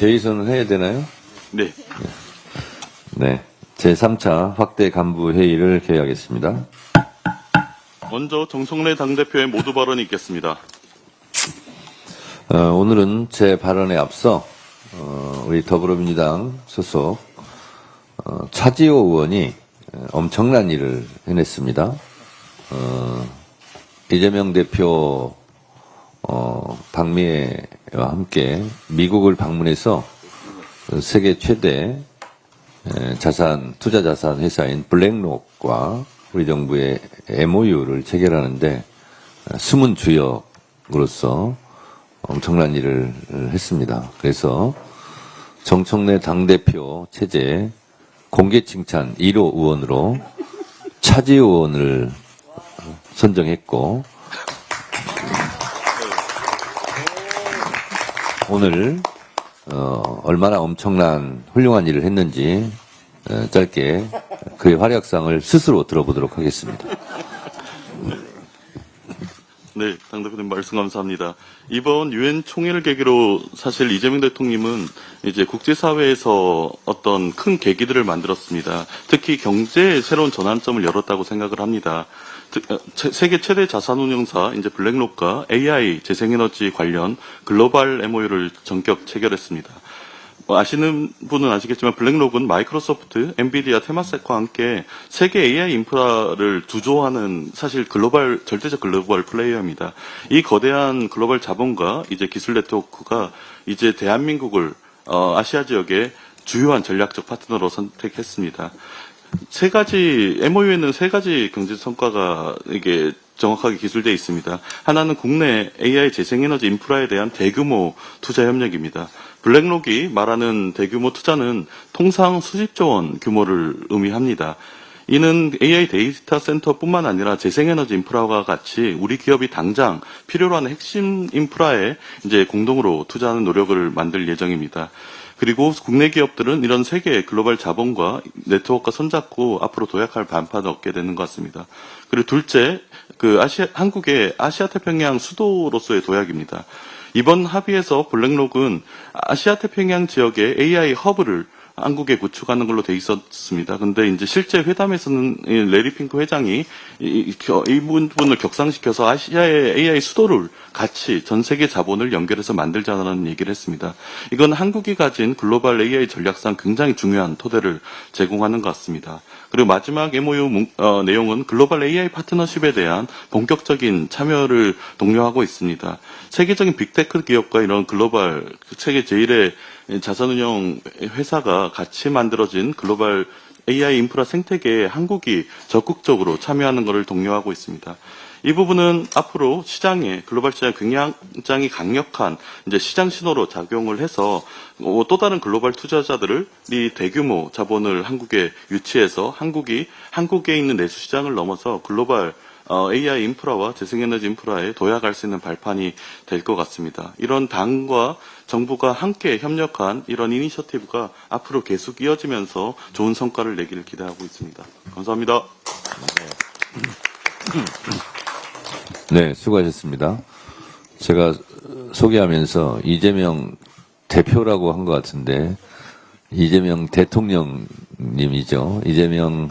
개의선을 해야 되나요? 네. 네. 제3차 확대 간부 회의를 개회하겠습니다. 먼저 정청래 당대표의 모두 발언이 있겠습니다. 오늘은 제 발언에 앞서 우리 더불어민주당 소속 차지호 의원이 엄청난 일을 해냈습니다. 이재명 대표 박미애와 함께 미국을 방문해서 세계 최대 투자 자산 회사인 블랙록과 우리 정부의 MOU를 체결하는데 숨은 주역으로서 엄청난 일을 했습니다. 그래서 정청래 당대표 체제 공개 칭찬 1호 의원으로 차지호 의원을 선정했고, 오늘 얼마나 엄청난 훌륭한 일을 했는지 짧게 그의 활약상을 스스로 들어보도록 하겠습니다. 네, 당대표님 말씀 감사합니다. 이번 유엔 총회를 계기로 사실 이재명 대통령은 이제 국제사회에서 어떤 큰 계기들을 만들었습니다. 특히 경제의 새로운 전환점을 열었다고 생각을 합니다. 세계 최대 자산운용사 이제 블랙록과 AI 재생에너지 관련 글로벌 MOU를 전격 체결했습니다. 아시는 분은 아시겠지만 블랙록은 마이크로소프트, 엔비디아, 테마섹과 함께 세계 AI 인프라를 주조하는 사실 절대적 글로벌 플레이어입니다. 이 거대한 글로벌 자본과 이제 기술 네트워크가 이제 대한민국을 아시아 지역의 주요한 전략적 파트너로 선택했습니다. MOU에는 세 가지 경제 성과가 이게 정확하게 기술되어 있습니다. 하나는 국내 AI 재생에너지 인프라에 대한 대규모 투자 협력입니다. 블랙록이 말하는 대규모 투자는 통상 수십조 원 규모를 의미합니다. 이는 AI 데이터 센터뿐만 아니라 재생에너지 인프라와 같이 우리 기업이 당장 필요로 하는 핵심 인프라에 이제 공동으로 투자하는 노력을 만들 예정입니다. 그리고 국내 기업들은 이런 세계 글로벌 자본과 네트워크가 손잡고 앞으로 도약할 반판을 얻게 되는 것 같습니다. 그리고 둘째, 한국의 아시아 태평양 수도로서의 도약입니다. 이번 합의에서 블랙록은 아시아 태평양 지역의 AI 허브를 한국에 구축하는 걸로 돼 있었습니다. 근데 이제 실제 회담에서는 레리 핑크 회장이 이 부분을 격상시켜서 아시아의 AI 수도를 같이 전 세계 자본을 연결해서 만들자는 얘기를 했습니다. 이건 한국이 가진 글로벌 AI 전략상 굉장히 중요한 토대를 제공하는 것 같습니다. 그리고 마지막 MOU 내용은 글로벌 AI 파트너십에 대한 본격적인 참여를 독려하고 있습니다. 세계적인 빅테크 기업과 이런 글로벌 세계 제1의 자산운용 회사가 같이 만들어진 글로벌 AI 인프라 생태계에 한국이 적극적으로 참여하는 것을 독려하고 있습니다. 이 부분은 앞으로 글로벌 시장에 굉장히 강력한 이제 시장 신호로 작용을 해서 또 다른 글로벌 투자자들이 대규모 자본을 한국에 유치해서 한국에 있는 내수 시장을 넘어서 글로벌 AI 인프라와 재생에너지 인프라에 도약할 수 있는 발판이 될 것 같습니다. 이런 당과 정부가 함께 협력한 이런 이니셔티브가 앞으로 계속 이어지면서 좋은 성과를 내기를 기대하고 있습니다. 감사합니다. 네, 수고하셨습니다. 제가 소개하면서 이재명 대표라고 한 것 같은데 이재명 대통령님이죠. 이재명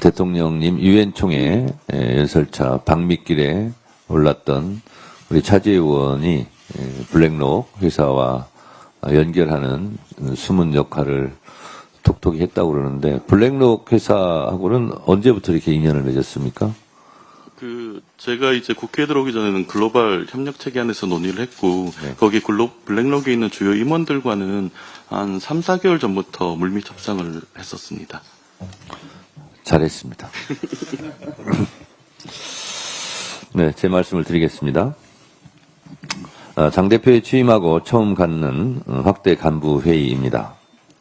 대통령님 유엔 총회 연설차 박미길에 올랐던 우리 차지호 의원이 블랙록 회사와 연결하는 숨은 역할을 톡톡히 했다고 그러는데 블랙록 회사하고는 언제부터 이렇게 인연을 맺었습니까? 제가 이제 국회에 들어오기 전에는 글로벌 협력 체계 안에서 논의를 했고, 네. 거기 블랙록에 있는 주요 임원들과는 한 3, 4개월 전부터 물밑 협상을 했었습니다. 잘했습니다. 네, 제 말씀을 드리겠습니다. 장 대표에 취임하고 처음 갖는 확대 간부 회의입니다.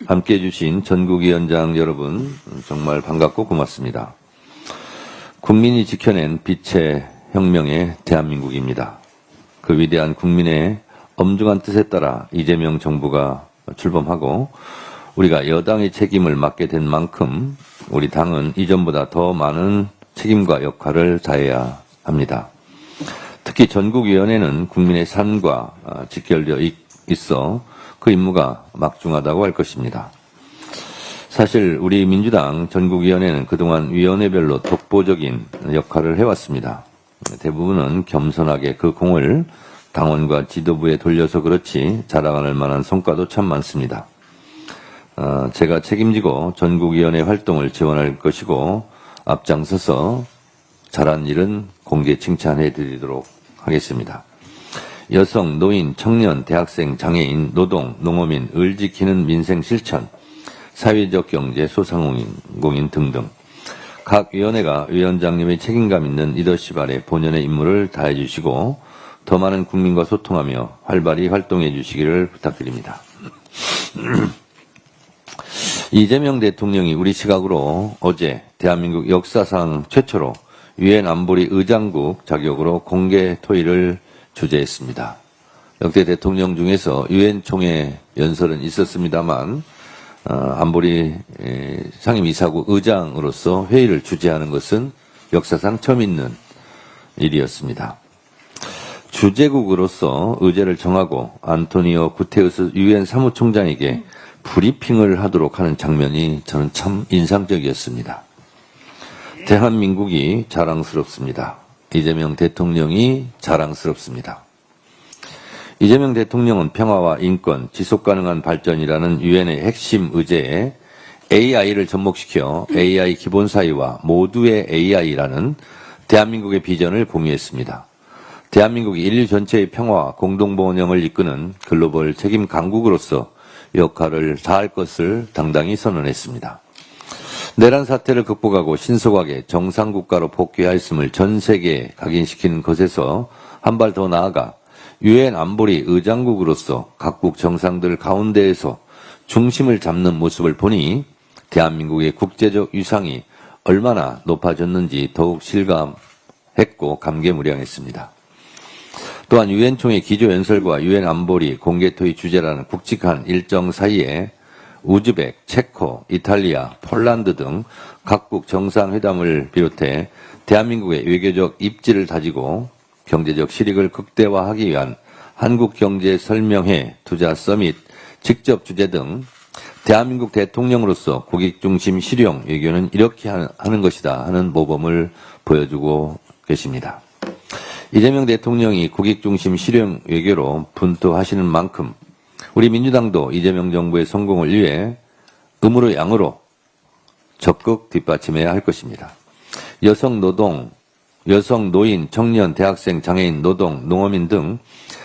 함께해 주신 전국위원장 여러분 정말 반갑고 고맙습니다. 국민이 지켜낸 빛의 혁명의 대한민국입니다. 그 위대한 국민의 엄중한 뜻에 따라 이재명 정부가 출범하고 우리가 여당의 책임을 맡게 된 만큼 우리 당은 이전보다 더 많은 책임과 역할을 다해야 합니다. 특히 전국위원회는 국민의 삶과 직결되어 있어 그 임무가 막중하다고 할 것입니다. 사실 우리 민주당 전국위원회는 그동안 위원회별로 독보적인 역할을 해왔습니다. 대부분은 겸손하게 그 공을 당원과 지도부에 돌려서 그렇지 자랑할 만한 성과도 참 많습니다. 제가 책임지고 전국위원회 활동을 지원할 것이고 앞장서서 잘한 일은 공개 칭찬해 드리도록 하겠습니다. 여성, 노인, 청년, 대학생, 장애인, 노동, 농어민, 을 지키는 민생 실천, 사회적 경제, 소상공인 등등 각 위원회가 위원장님의 책임감 있는 리더십 아래 본연의 임무를 다해 주시고 더 많은 국민과 소통하며 활발히 활동해 주시기를 부탁드립니다. 이재명 대통령이 우리 시각으로 어제 대한민국 역사상 최초로 유엔 안보리 의장국 자격으로 공개 토의를 주재했습니다. 역대 대통령 중에서 유엔 총회 연설은 있었습니다만 안보리 상임이사국 의장으로서 회의를 주재하는 것은 역사상 처음 있는 일이었습니다. 주재국으로서 의제를 정하고 안토니오 구테우스 유엔 사무총장에게 브리핑을 하도록 하는 장면이 저는 참 인상적이었습니다. 대한민국이 자랑스럽습니다. 이재명 대통령이 자랑스럽습니다. 이재명 대통령은 평화와 인권, 지속가능한 발전이라는 유엔의 핵심 의제에 AI를 접목시켜 AI 기본사회와 모두의 AI라는 대한민국의 비전을 공유했습니다. 대한민국이 인류 전체의 평화와 공동번영을 이끄는 글로벌 책임 강국으로서 역할을 다할 것을 당당히 선언했습니다. 내란 사태를 극복하고 신속하게 정상국가로 복귀하였음을 전 세계에 각인시키는 것에서 한 발 더 나아가 유엔 안보리 의장국으로서 각국 정상들 가운데에서 중심을 잡는 모습을 보니 대한민국의 국제적 위상이 얼마나 높아졌는지 더욱 실감했고 감개무량했습니다. 또한 유엔 총회 기조연설과 유엔 안보리 공개토의 주제라는 굵직한 일정 사이에 우즈벡, 체코, 이탈리아, 폴란드 등 각국 정상회담을 비롯해 대한민국의 외교적 입지를 다지고 경제적 실익을 극대화하기 위한 한국경제설명회, 투자 서밋, 직접 주재 등 대한민국 대통령으로서 국익중심 실용 외교는 이렇게 하는 것이다 하는 모범을 보여주고 계십니다. 이재명 대통령이 국익중심 실용 외교로 분투하시는 만큼 우리 민주당도 이재명 정부의 성공을 위해 음으로 양으로 적극 뒷받침해야 할 것입니다. 여성, 노인, 청년, 대학생, 장애인, 노동, 농어민 등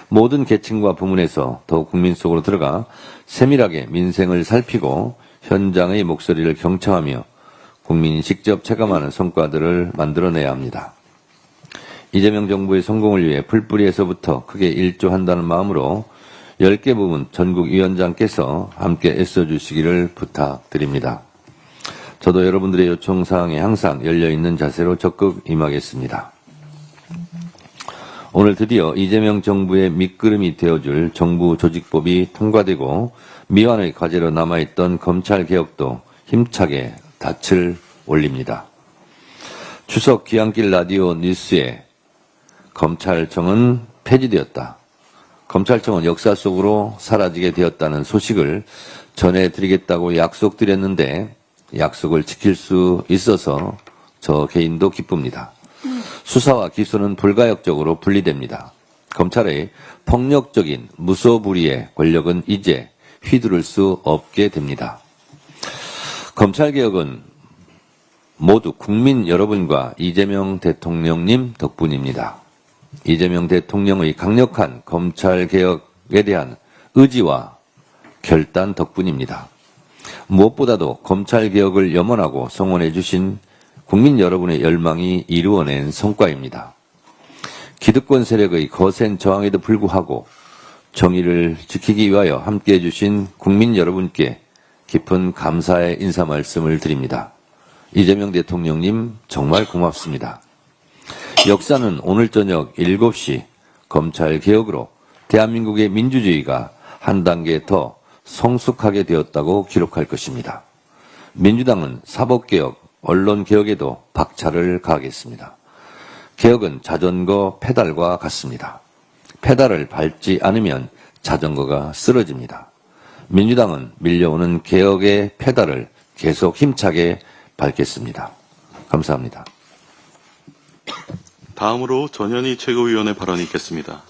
모든 계층과 부문에서 더욱 국민 속으로 들어가 세밀하게 민생을 살피고 현장의 목소리를 경청하며 국민이 직접 체감하는 성과들을 만들어내야 합니다. 이재명 정부의 성공을 위해 풀뿌리에서부터 크게 일조한다는 마음으로 10개 부문 전국위원장께서 함께 애써주시기를 부탁드립니다. 저도 여러분들의 요청사항에 항상 열려있는 자세로 적극 임하겠습니다. 오늘 드디어 이재명 정부의 밑그림이 되어줄 정부 조직법이 통과되고 미완의 과제로 남아있던 검찰개혁도 힘차게 닻을 올립니다. 추석 귀향길 라디오 뉴스에 검찰청은 폐지되었다. 검찰청은 역사 속으로 사라지게 되었다는 소식을 전해드리겠다고 약속드렸는데 약속을 지킬 수 있어서 저 개인도 기쁩니다. 수사와 기소는 불가역적으로 분리됩니다. 검찰의 폭력적인 무소불위의 권력은 이제 휘두를 수 없게 됩니다. 검찰개혁은 모두 국민 여러분과 이재명 대통령님 덕분입니다. 이재명 대통령의 강력한 검찰개혁에 대한 의지와 결단 덕분입니다. 무엇보다도 검찰개혁을 염원하고 성원해 주신 국민 여러분의 열망이 이루어낸 성과입니다. 기득권 세력의 거센 저항에도 불구하고 정의를 지키기 위하여 함께해 주신 국민 여러분께 깊은 감사의 인사 말씀을 드립니다. 이재명 대통령님 정말 고맙습니다. 역사는 오늘 저녁 7시 검찰개혁으로 대한민국의 민주주의가 한 단계 더 성숙하게 되었다고 기록할 것입니다. 민주당은 사법개혁, 언론개혁에도 박차를 가하겠습니다. 개혁은 자전거 페달과 같습니다. 페달을 밟지 않으면 자전거가 쓰러집니다. 민주당은 밀려오는 개혁의 페달을 계속 힘차게 밟겠습니다. 감사합니다. 다음으로 전현희 최고위원의 발언이 있겠습니다.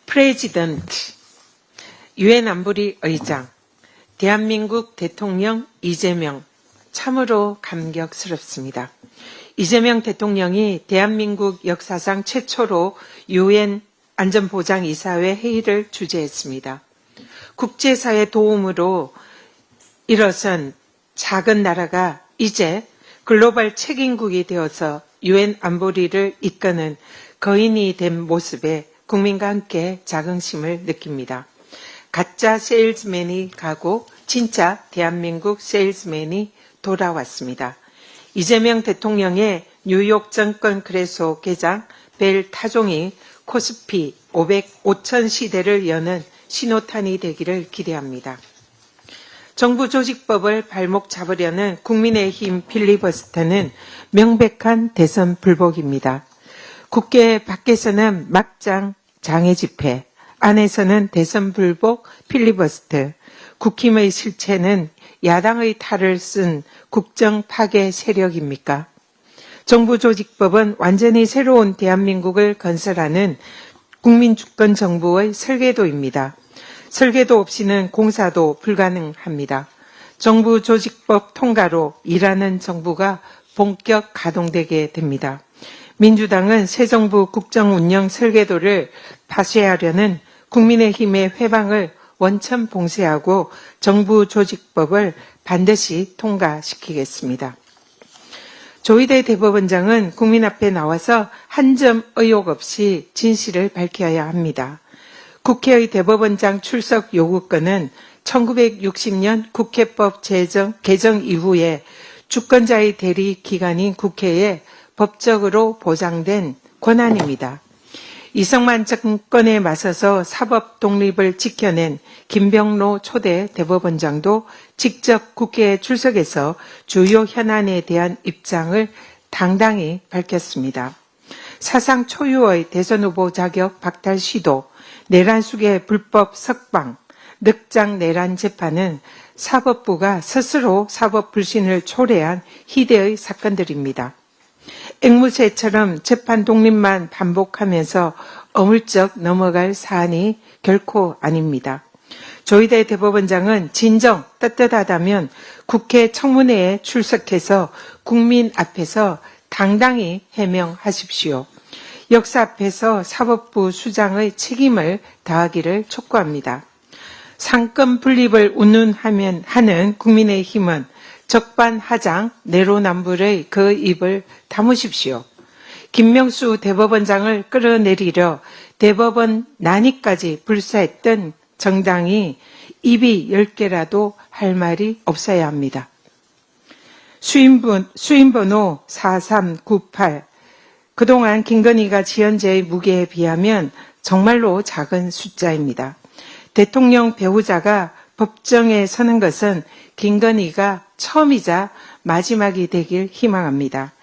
프레지던트, 유엔 안보리 의장, 대한민국 대통령 이재명, 참으로 감격스럽습니다. 이재명 대통령이 대한민국 역사상 최초로 유엔 안전보장이사회 회의를 주재했습니다. 국제사회 도움으로 일어선 작은 나라가 이제 글로벌 책임국이 되어서 유엔 안보리를 이끄는 거인이 된 모습에 국민과 함께 자긍심을 느낍니다. 가짜 세일즈맨이 가고 진짜 대한민국 세일즈맨이 돌아왔습니다. 이재명 대통령의 뉴욕 정권 그래소 개장 벨 타종이 코스피 500천 시대를 여는 신호탄이 되기를 기대합니다. 정부 조직법을 발목 잡으려는 국민의힘 필리버스터는 명백한 대선 불복입니다. 국회 밖에서는 막장 장애 집회, 안에서는 대선 불복 필리버스터, 국힘의 실체는 야당의 탈을 쓴 국정 파괴 세력입니까? 정부 조직법은 완전히 새로운 대한민국을 건설하는 국민주권 정부의 설계도입니다. 설계도 없이는 공사도 불가능합니다. 정부 조직법 통과로 일하는 정부가 본격 가동되게 됩니다. 민주당은 새 정부 국정운영 설계도를 파쇄하려는 국민의힘의 회방을 원천 봉쇄하고 정부 조직법을 반드시 통과시키겠습니다. 조희대 대법원장은 국민 앞에 나와서 한 점 의혹 없이 진실을 밝혀야 합니다. 국회의 대법원장 출석 요구권은 1960년 국회법 개정 이후에 주권자의 대리 기관인 국회에 법적으로 보장된 권한입니다. 이승만 정권에 맞서서 사법 독립을 지켜낸 김병로 초대 대법원장도 직접 국회에 출석해서 주요 현안에 대한 입장을 당당히 밝혔습니다. 사상 초유의 대선 후보 자격 박탈 시도, 내란숙의 불법 석방, 늑장 내란 재판은 사법부가 스스로 사법 불신을 초래한 희대의 사건들입니다. 앵무새처럼 재판 독립만 반복하면서 어물쩍 넘어갈 사안이 결코 아닙니다. 조희대 대법원장은 진정 떳떳하다면 국회 청문회에 출석해서 국민 앞에서 당당히 해명하십시오. 역사 앞에서 사법부 수장의 책임을 다하기를 촉구합니다. 상권 분립을 운운하면 하는 국민의힘은 적반하장 내로남불의 그 입을 다무십시오. 김명수 대법원장을 끌어내리려 대법원 난입까지 불사했던 정당이 입이 10개라도 할 말이 없어야 합니다. 수임번호 4398. 그동안 김건희가 지연제의 무게에 비하면 정말로 작은 숫자입니다. 대통령 배우자가 법정에 서는 것은 김건희가 처음이자 마지막이 되길 희망합니다.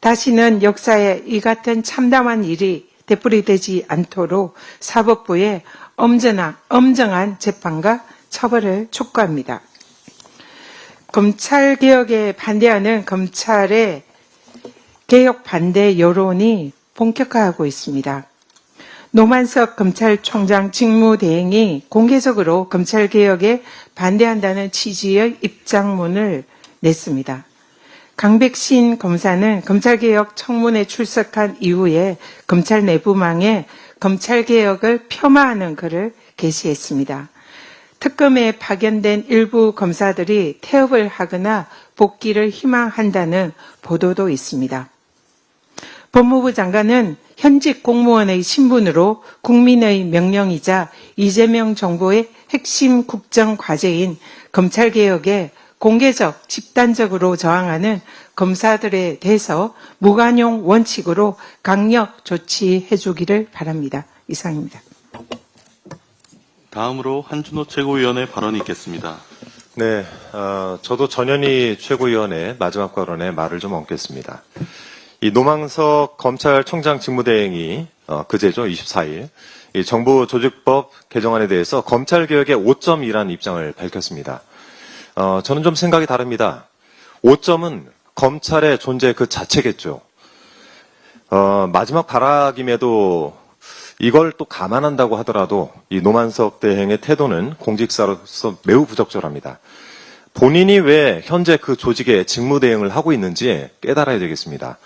다시는 역사에 이 같은 참담한 일이 되풀이되지 않도록 사법부의 엄정한 재판과 처벌을 촉구합니다. 검찰개혁에 반대하는 검찰의 개혁 반대 여론이 본격화하고 있습니다. 노만석 검찰총장 직무대행이 공개적으로 검찰개혁에 반대한다는 취지의 입장문을 냈습니다. 강백신 검사는 검찰개혁 청문회 출석한 이후에 검찰 내부망에 검찰개혁을 폄하하는 글을 게시했습니다. 특검에 파견된 일부 검사들이 태업을 하거나 복귀를 희망한다는 보도도 있습니다. 법무부 장관은 현직 공무원의 신분으로 국민의 명령이자 이재명 정부의 핵심 국정 과제인 검찰개혁에 공개적, 집단적으로 저항하는 검사들에 대해서 무관용 원칙으로 강력 조치해 주기를 바랍니다. 이상입니다. 다음으로 한준호 최고위원의 발언이 있겠습니다. 네, 저도 전현희 최고위원의 마지막 발언에 말을 좀 얹겠습니다. 이 노만석 검찰총장 직무대행이 그제죠, 24일 이 정부조직법 개정안에 대해서 검찰개혁의 5점이라는 입장을 밝혔습니다. 저는 좀 생각이 다릅니다. 5점은 검찰의 존재 그 자체겠죠. 마지막 발악임에도 이걸 또 감안한다고 하더라도 이 노만석 대행의 태도는 공직자로서 매우 부적절합니다. 본인이 왜 현재 그 조직의 직무대행을 하고 있는지 깨달아야 되겠습니다.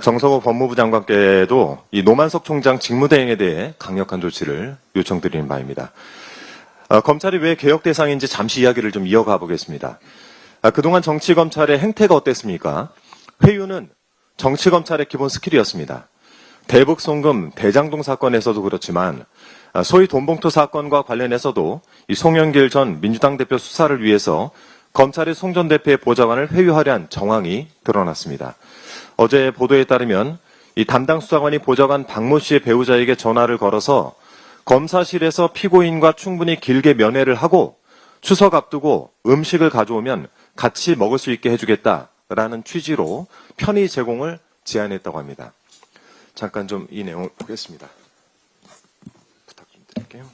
정성호 법무부 장관께도 이 노만석 총장 직무대행에 대해 강력한 조치를 요청드리는 바입니다. 검찰이 왜 개혁 대상인지 잠시 이야기를 좀 이어가 보겠습니다. 그동안 정치검찰의 행태가 어땠습니까? 회유는 정치검찰의 기본 스킬이었습니다. 대북송금 대장동 사건에서도 그렇지만 소위 돈봉투 사건과 관련해서도 이 송영길 전 민주당 대표 수사를 위해서 검찰이 송 전 대표의 보좌관을 회유하려 한 정황이 드러났습니다. 어제 보도에 따르면 이 담당 수사관이 보좌관 박모 씨의 배우자에게 전화를 걸어서 검사실에서 피고인과 충분히 길게 면회를 하고 추석 앞두고 음식을 가져오면 같이 먹을 수 있게 해주겠다라는 취지로 편의 제공을 제안했다고 합니다. 잠깐 좀 이 내용을 보겠습니다. 부탁 좀 드릴게요.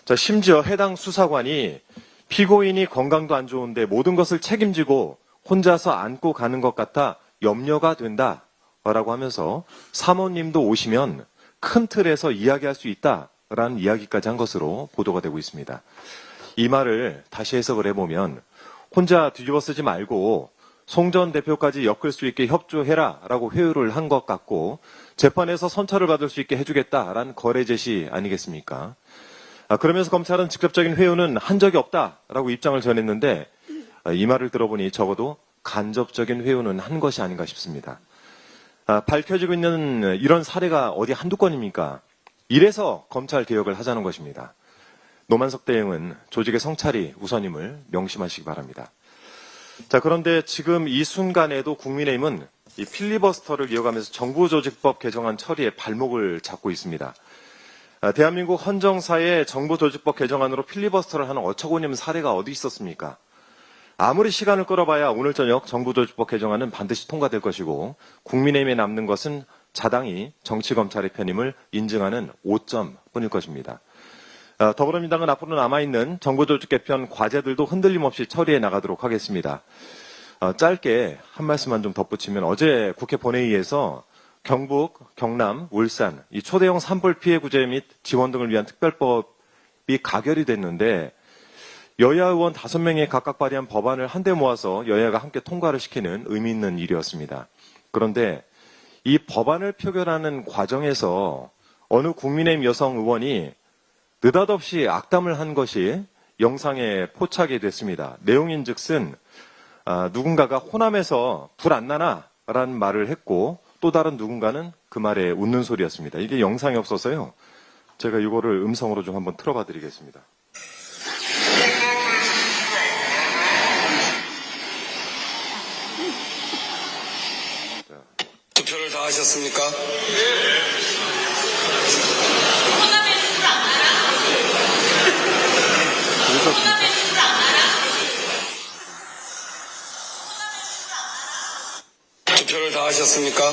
자, 심지어 해당 수사관이 피고인이 건강도 안 좋은데 모든 것을 책임지고 혼자서 안고 가는 것 같아 염려가 된다라고 하면서 사모님도 오시면 큰 틀에서 이야기할 수 있다라는 이야기까지 한 것으로 보도가 되고 있습니다. 이 말을 다시 해석을 해보면 혼자 뒤집어 쓰지 말고 송 전 대표까지 엮을 수 있게 협조해라라고 회유를 한 것 같고 재판에서 선처를 받을 수 있게 해주겠다라는 거래 제시 아니겠습니까? 그러면서 검찰은 직접적인 회유는 한 적이 없다라고 입장을 전했는데 이 말을 들어보니 적어도 간접적인 회유는 한 것이 아닌가 싶습니다. 밝혀지고 있는 이런 사례가 어디 한두 건입니까? 이래서 검찰 개혁을 하자는 것입니다. 노만석 대행은 조직의 성찰이 우선임을 명심하시기 바랍니다. 자, 그런데 지금 이 순간에도 국민의힘은 이 필리버스터를 이어가면서 정부조직법 개정안 처리에 발목을 잡고 있습니다. 대한민국 헌정사의 정부조직법 개정안으로 필리버스터를 하는 어처구니없는 사례가 어디 있었습니까? 아무리 시간을 끌어봐야 오늘 저녁 정부조직법 개정안은 반드시 통과될 것이고 국민의힘에 남는 것은 자당히 정치검찰의 편임을 인증하는 5점 뿐일 것입니다. 더불어민주당은 앞으로 남아있는 정부조직 개편 과제들도 흔들림 없이 처리해 나가도록 하겠습니다. 짧게 한 말씀만 좀 덧붙이면 어제 국회 본회의에서 경북, 경남, 울산 이 초대형 산불 피해 구제 및 지원 등을 위한 특별법이 가결이 됐는데 여야 의원 5명이 각각 발의한 법안을 한데 모아서 여야가 함께 통과를 시키는 의미 있는 일이었습니다. 그런데 이 법안을 표결하는 과정에서 어느 국민의힘 여성 의원이 느닷없이 악담을 한 것이 영상에 포착이 됐습니다. 내용인즉슨 누군가가 호남에서 불 안 나나? 라는 말을 했고 또 다른 누군가는 그 말에 웃는 소리였습니다. 이게 영상이 없어서요. 제가 이거를 음성으로 좀 한번 틀어봐 드리겠습니다. 투표를 다 하셨습니까? 투표를 다 하셨습니까?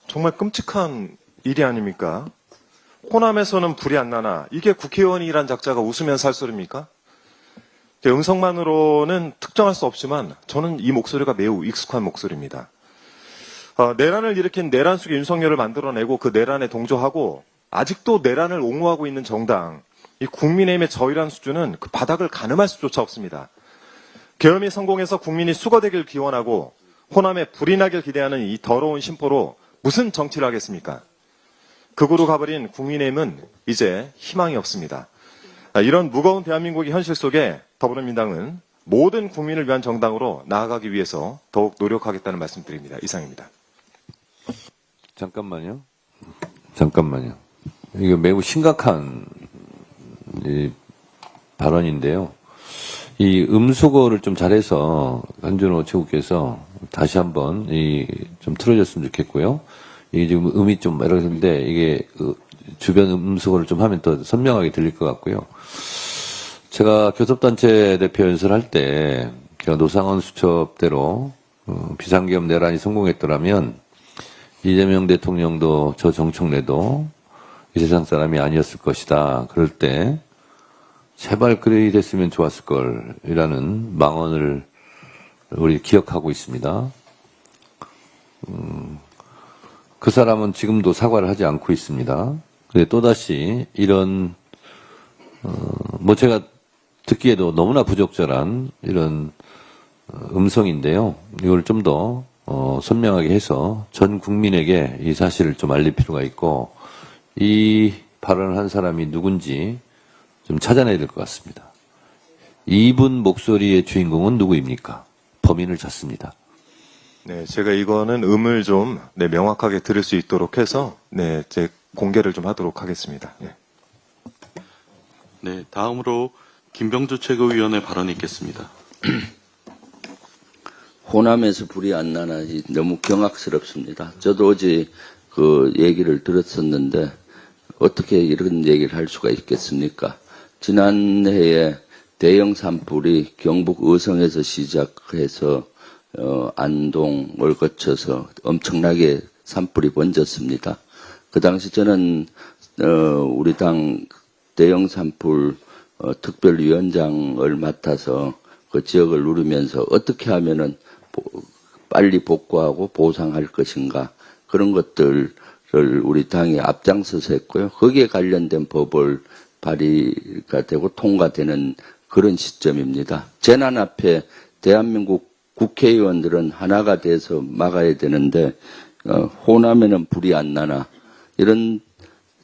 정말 끔찍한 일이 아닙니까? 호남에서는 불이 안 나나 이게 국회의원이란 작자가 웃으면서 할 소리입니까? 음성만으로는 특정할 수 없지만 저는 이 목소리가 매우 익숙한 목소리입니다. 내란을 일으킨 내란숙의 윤석열을 만들어내고 그 내란에 동조하고 아직도 내란을 옹호하고 있는 정당 이 국민의힘의 저희란 수준은 그 바닥을 가늠할 수조차 없습니다. 계엄이 성공해서 국민이 수거되길 기원하고 호남에 불이 나길 기대하는 이 더러운 심포로 무슨 정치를 하겠습니까? 극으로 가버린 국민의힘은 이제 희망이 없습니다. 이런 무거운 대한민국의 현실 속에 더불어민주당은 모든 국민을 위한 정당으로 나아가기 위해서 더욱 노력하겠다는 말씀드립니다. 이상입니다. 잠깐만요. 이거 매우 심각한 발언인데요. 이 음수거를 좀 잘해서 한준호 최고께서 다시 한번 좀 틀어줬으면 좋겠고요. 이게 지금 음이 좀 이러는데 이게 주변 음수거를 좀 하면 더 선명하게 들릴 것 같고요. 제가 교섭단체 대표 연설할 때 제가 노상원 수첩대로 비상계엄 내란이 성공했더라면 이재명 대통령도 저 정청래도 이 세상 사람이 아니었을 것이다. 그럴 때 제발 그래 됐으면 좋았을 걸이라는 망언을 우리 기억하고 있습니다. 그 사람은 지금도 사과를 하지 않고 있습니다. 근데 또다시 이런 뭐 제가 듣기에도 너무나 부적절한 이런 음성인데요. 이걸 좀 더 선명하게 해서 전 국민에게 이 사실을 좀 알릴 필요가 있고 이 발언을 한 사람이 누군지 좀 찾아내야 될 것 같습니다. 이분 목소리의 주인공은 누구입니까? 범인을 찾습니다. 네, 제가 이거는 음을 좀 명확하게 들을 수 있도록 해서 제 공개를 좀 하도록 하겠습니다. 네. 네, 다음으로 김병주 최고위원의 발언이 있겠습니다. 호남에서 불이 안 나나 너무 경악스럽습니다. 저도 어제 그 얘기를 들었었는데 어떻게 이런 얘기를 할 수가 있겠습니까? 지난해에 대형 산불이 경북 의성에서 시작해서 안동을 거쳐서 엄청나게 산불이 번졌습니다. 그 당시 저는 우리 당 대형 산불 특별위원장을 맡아서 그 지역을 누리면서 어떻게 하면은 빨리 복구하고 보상할 것인가 그런 것들을 우리 당이 앞장서서 했고요. 거기에 관련된 법을 발의가 되고 통과되는 그런 시점입니다. 재난 앞에 대한민국 국회의원들은 하나가 돼서 막아야 되는데 호남에는 불이 안 나나 이런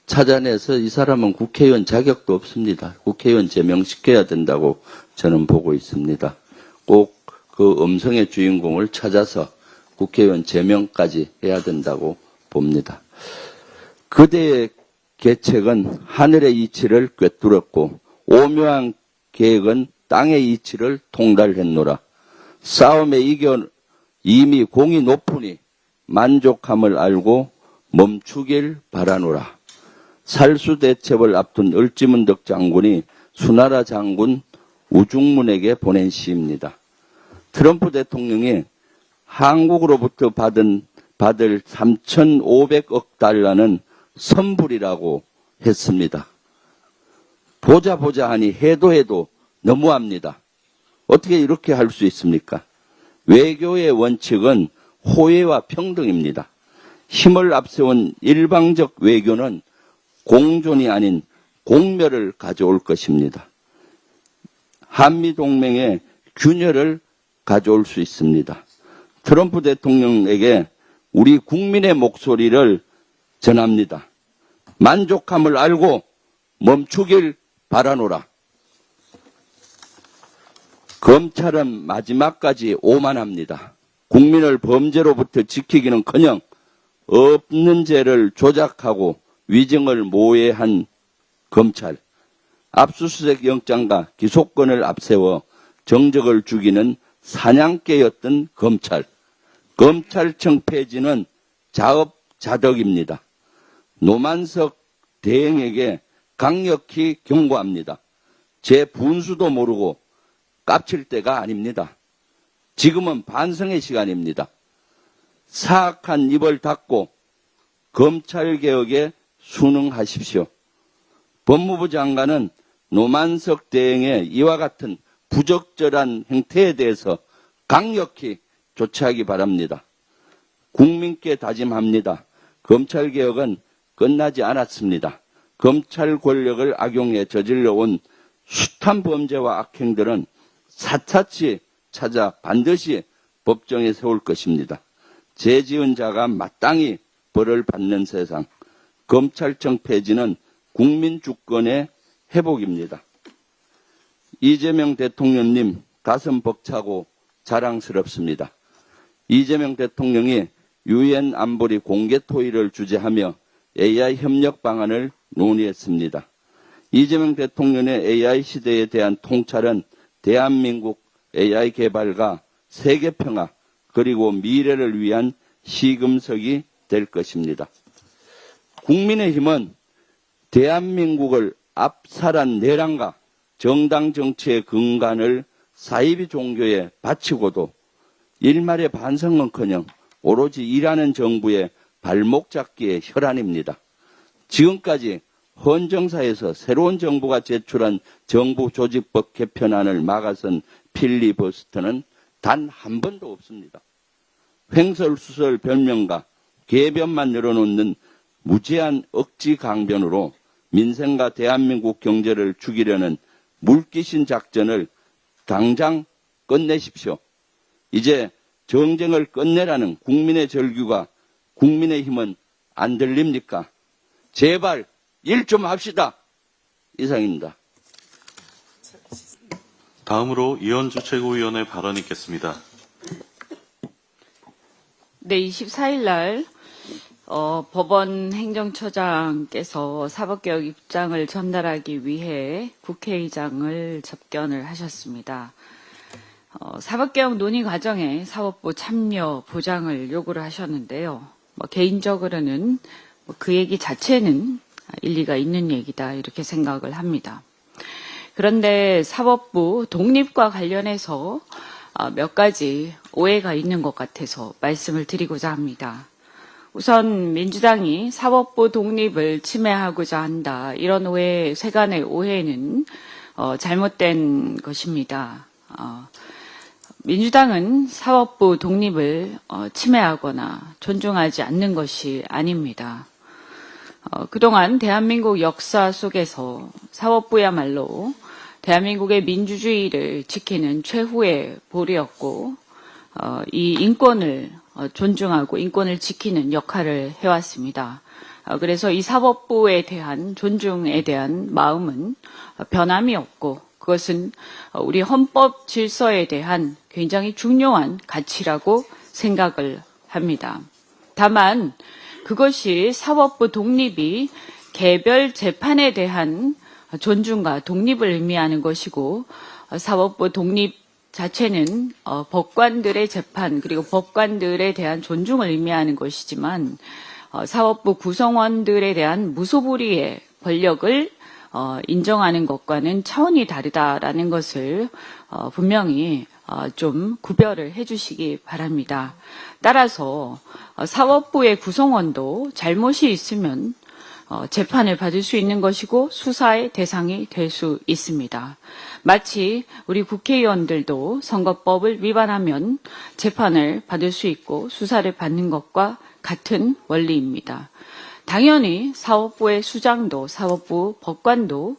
찾아내서 이 사람은 국회의원 자격도 없습니다. 국회의원 제명시켜야 된다고 저는 보고 있습니다. 꼭 그 음성의 주인공을 찾아서 국회의원 제명까지 해야 된다고 봅니다. 그대의 계책은 하늘의 이치를 꿰뚫었고 오묘한 계획은 땅의 이치를 통달했노라. 싸움에 이겨 이미 공이 높으니 만족함을 알고 멈추길 바라노라. 살수대첩을 앞둔 을지문덕 장군이 수나라 장군 우중문에게 보낸 시입니다. 트럼프 대통령이 한국으로부터 받을 3,500억 달러는 선불이라고 했습니다. 보자 하니 해도 너무합니다. 어떻게 이렇게 할 수 있습니까? 외교의 원칙은 호혜와 평등입니다. 힘을 앞세운 일방적 외교는 공존이 아닌 공멸을 가져올 것입니다. 한미동맹의 균열을 가져올 수 있습니다. 트럼프 대통령에게 우리 국민의 목소리를 전합니다. 만족함을 알고 멈추길 바라노라. 검찰은 마지막까지 오만합니다. 국민을 범죄로부터 지키기는커녕 없는 죄를 조작하고 위증을 모해한 검찰, 압수수색 영장과 기소권을 앞세워 정적을 죽이는 사냥개였던 검찰, 검찰청 폐지는 자업자득입니다. 노만석 대행에게 강력히 경고합니다. 제 분수도 모르고 깝칠 때가 아닙니다. 지금은 반성의 시간입니다. 사악한 입을 닫고 검찰개혁에 순응하십시오. 법무부 장관은 노만석 대행의 이와 같은 부적절한 행태에 대해서 강력히 조치하기 바랍니다. 국민께 다짐합니다. 검찰개혁은 끝나지 않았습니다. 검찰 권력을 악용해 저질러온 숱한 범죄와 악행들은 샅샅이 찾아 반드시 법정에 세울 것입니다. 죄 지은 자가 마땅히 벌을 받는 세상, 검찰청 폐지는 국민 주권의 회복입니다. 이재명 대통령님 가슴 벅차고 자랑스럽습니다. 이재명 대통령이 유엔 안보리 공개 토의를 주재하며 AI 협력 방안을 논의했습니다. 이재명 대통령의 AI 시대에 대한 통찰은 대한민국 AI 개발과 세계 평화 그리고 미래를 위한 시금석이 될 것입니다. 국민의힘은 대한민국을 압살한 내란과 정당 정치의 근간을 사이비 종교에 바치고도 일말의 반성은커녕 오로지 일하는 정부의 발목 잡기의 혈안입니다. 지금까지 헌정사에서 새로운 정부가 제출한 정부 조직법 개편안을 막아선 필리버스터는 단 한 번도 없습니다. 횡설수설 변명과 개변만 늘어놓는 무제한 억지 강변으로 민생과 대한민국 경제를 죽이려는 물귀신 작전을 당장 끝내십시오. 이제 정쟁을 끝내라는 국민의 절규가 국민의힘은 안 들립니까? 제발 일 좀 합시다. 이상입니다. 다음으로 이현주 최고위원의 발언이 있겠습니다. 네, 24일 날 법원 행정처장께서 사법개혁 입장을 전달하기 위해 국회의장을 접견을 하셨습니다. 사법개혁 논의 과정에 사법부 참여 보장을 요구를 하셨는데요. 개인적으로는 그 얘기 자체는 일리가 있는 얘기다 이렇게 생각을 합니다. 그런데 사법부 독립과 관련해서 몇 가지 오해가 있는 것 같아서 말씀을 드리고자 합니다. 우선 민주당이 사법부 독립을 침해하고자 한다. 이런 오해, 세간의 오해는 잘못된 것입니다. 민주당은 사법부 독립을 침해하거나 존중하지 않는 것이 아닙니다. 그동안 대한민국 역사 속에서 사법부야말로 대한민국의 민주주의를 지키는 최후의 보루였고 이 인권을 존중하고 인권을 지키는 역할을 해왔습니다. 그래서 이 사법부에 대한 존중에 대한 마음은 변함이 없고 그것은 우리 헌법 질서에 대한 굉장히 중요한 가치라고 생각을 합니다. 다만 그것이 사법부 독립이 개별 재판에 대한 존중과 독립을 의미하는 것이고 사법부 독립 자체는 법관들의 재판 그리고 법관들에 대한 존중을 의미하는 것이지만 사법부 구성원들에 대한 무소불위의 권력을 인정하는 것과는 차원이 다르다라는 것을 분명히 좀 구별을 해주시기 바랍니다. 따라서 사법부의 구성원도 잘못이 있으면 재판을 받을 수 있는 것이고 수사의 대상이 될 수 있습니다. 마치 우리 국회의원들도 선거법을 위반하면 재판을 받을 수 있고 수사를 받는 것과 같은 원리입니다. 당연히 사법부의 수장도 사법부 법관도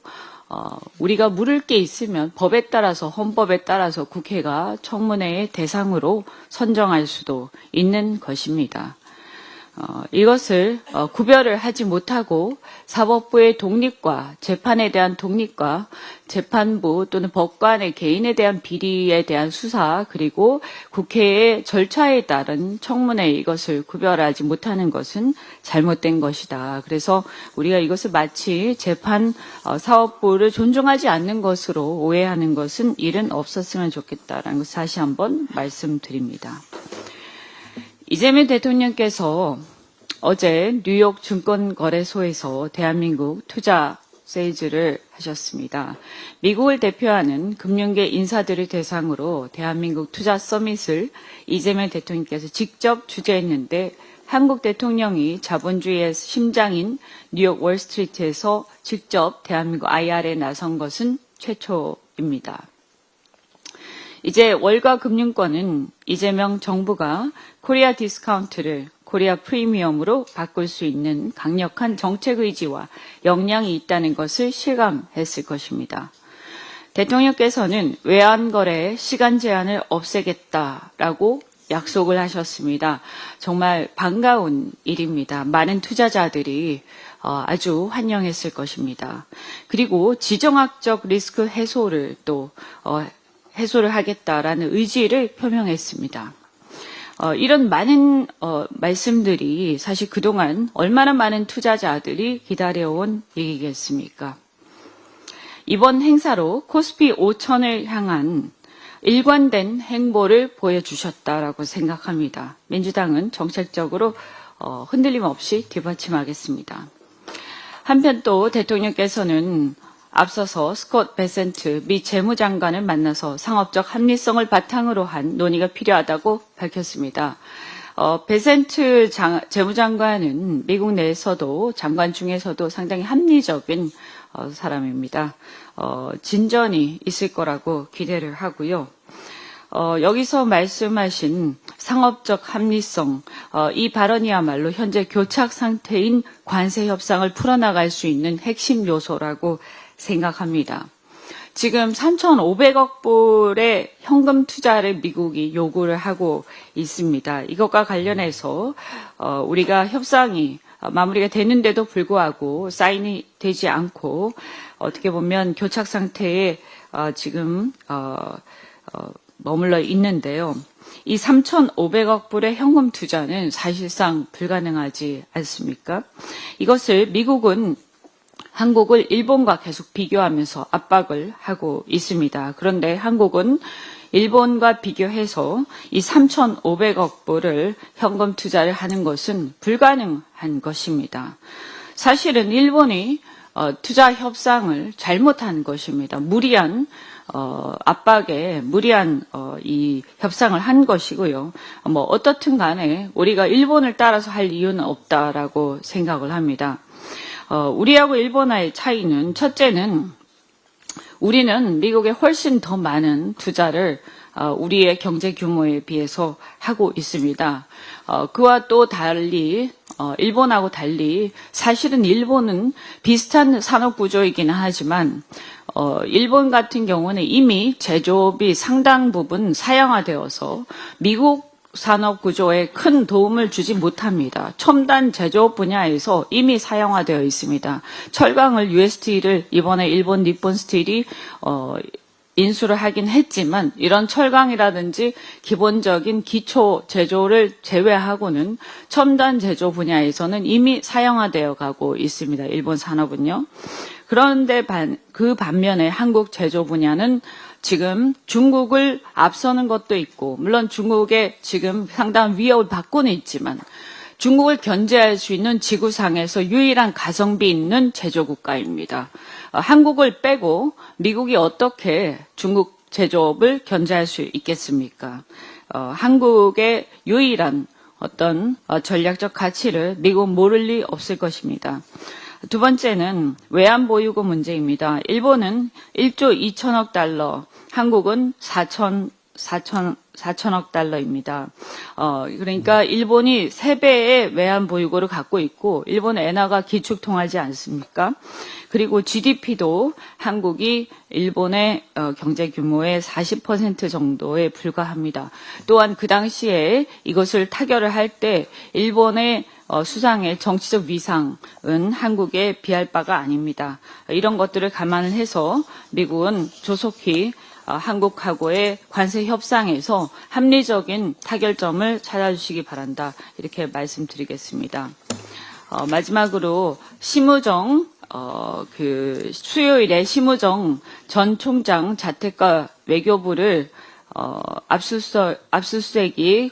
우리가 물을 게 있으면 법에 따라서 헌법에 따라서 국회가 청문회의 대상으로 선정할 수도 있는 것입니다. 이것을 구별을 하지 못하고 사법부의 독립과 재판에 대한 독립과 재판부 또는 법관의 개인에 대한 비리에 대한 수사 그리고 국회의 절차에 따른 청문회 이것을 구별하지 못하는 것은 잘못된 것이다. 그래서 우리가 이것을 마치 재판 사법부를 존중하지 않는 것으로 오해하는 것은 일은 없었으면 좋겠다라는 것을 다시 한번 말씀드립니다. 이재명 대통령께서 어제 뉴욕 증권거래소에서 대한민국 투자 세일즈를 하셨습니다. 미국을 대표하는 금융계 인사들을 대상으로 대한민국 투자 서밋을 이재명 대통령께서 직접 주재했는데 한국 대통령이 자본주의의 심장인 뉴욕 월스트리트에서 직접 대한민국 IR에 나선 것은 최초입니다. 이제 월가 금융권은 이재명 정부가 코리아 디스카운트를 코리아 프리미엄으로 바꿀 수 있는 강력한 정책 의지와 역량이 있다는 것을 실감했을 것입니다. 대통령께서는 외환거래 시간 제한을 없애겠다라고 약속을 하셨습니다. 정말 반가운 일입니다. 많은 투자자들이 아주 환영했을 것입니다. 그리고 지정학적 리스크 해소를 또 해소를 하겠다라는 의지를 표명했습니다. 이런 많은 말씀들이 사실 그동안 얼마나 많은 투자자들이 기다려온 얘기겠습니까? 이번 행사로 코스피 5천을 향한 일관된 행보를 보여주셨다라고 생각합니다. 민주당은 정책적으로 흔들림 없이 뒷받침하겠습니다. 한편 또 대통령께서는 앞서서 스콧 베센트 미 재무장관을 만나서 상업적 합리성을 바탕으로 한 논의가 필요하다고 밝혔습니다. 베센트 재무장관은 미국 내에서도 장관 중에서도 상당히 합리적인 사람입니다. 진전이 있을 거라고 기대를 하고요. 여기서 말씀하신 상업적 합리성, 이 발언이야말로 현재 교착 상태인 관세 협상을 풀어나갈 수 있는 핵심 요소라고 생각합니다. 지금 3,500억 불의 현금 투자를 미국이 요구를 하고 있습니다. 이것과 관련해서 우리가 협상이 마무리가 되는데도 불구하고 사인이 되지 않고 어떻게 보면 교착 상태에 지금 머물러 있는데요. 이 3,500억 불의 현금 투자는 사실상 불가능하지 않습니까? 이것을 미국은 한국을 일본과 계속 비교하면서 압박을 하고 있습니다. 그런데 한국은 일본과 비교해서 이 3,500억 불을 현금 투자를 하는 것은 불가능한 것입니다. 사실은 일본이 투자 협상을 잘못한 것입니다. 무리한 압박에 무리한 이 협상을 한 것이고요. 뭐 어떻든 간에 우리가 일본을 따라서 할 이유는 없다라고 생각을 합니다. 우리하고 일본과의 차이는 첫째는 우리는 미국에 훨씬 더 많은 투자를 우리의 경제 규모에 비해서 하고 있습니다. 그와 또 달리 일본하고 달리 사실은 일본은 비슷한 산업 구조이기는 하지만 일본 같은 경우는 이미 제조업이 상당 부분 사양화되어서 미국 산업 구조에 큰 도움을 주지 못합니다. 첨단 제조업 분야에서 이미 사양화되어 있습니다. 철강을 USST를 이번에 일본 니폰 스틸이 인수를 하긴 했지만 이런 철강이라든지 기본적인 기초 제조를 제외하고는 첨단 제조 분야에서는 이미 사양화되어 가고 있습니다. 일본 산업은요. 그런데 그 반면에 한국 제조 분야는 지금 중국을 앞서는 것도 있고 물론 중국에 지금 상당한 위협을 받고는 있지만 중국을 견제할 수 있는 지구상에서 유일한 가성비 있는 제조국가입니다. 한국을 빼고 미국이 어떻게 중국 제조업을 견제할 수 있겠습니까? 한국의 유일한 어떤 전략적 가치를 미국은 모를 리 없을 것입니다. 두 번째는 외환보유고 문제입니다. 일본은 1조 2천억 달러, 한국은 4천억 달러입니다. 그러니까 일본이 3배의 외환보유고를 갖고 있고 일본은 엔화가 기축통화지 않습니까? 그리고 GDP도 한국이 일본의 경제 규모의 40% 정도에 불과합니다. 또한 그 당시에 이것을 타결을 할 때 일본의 수상의 정치적 위상은 한국에 비할 바가 아닙니다. 이런 것들을 감안을 해서 미국은 조속히 한국하고의 관세 협상에서 합리적인 타결점을 찾아주시기 바란다. 이렇게 말씀드리겠습니다. 마지막으로 심우정 수요일에 심우정 전 총장 자택과 외교부를 압수수색이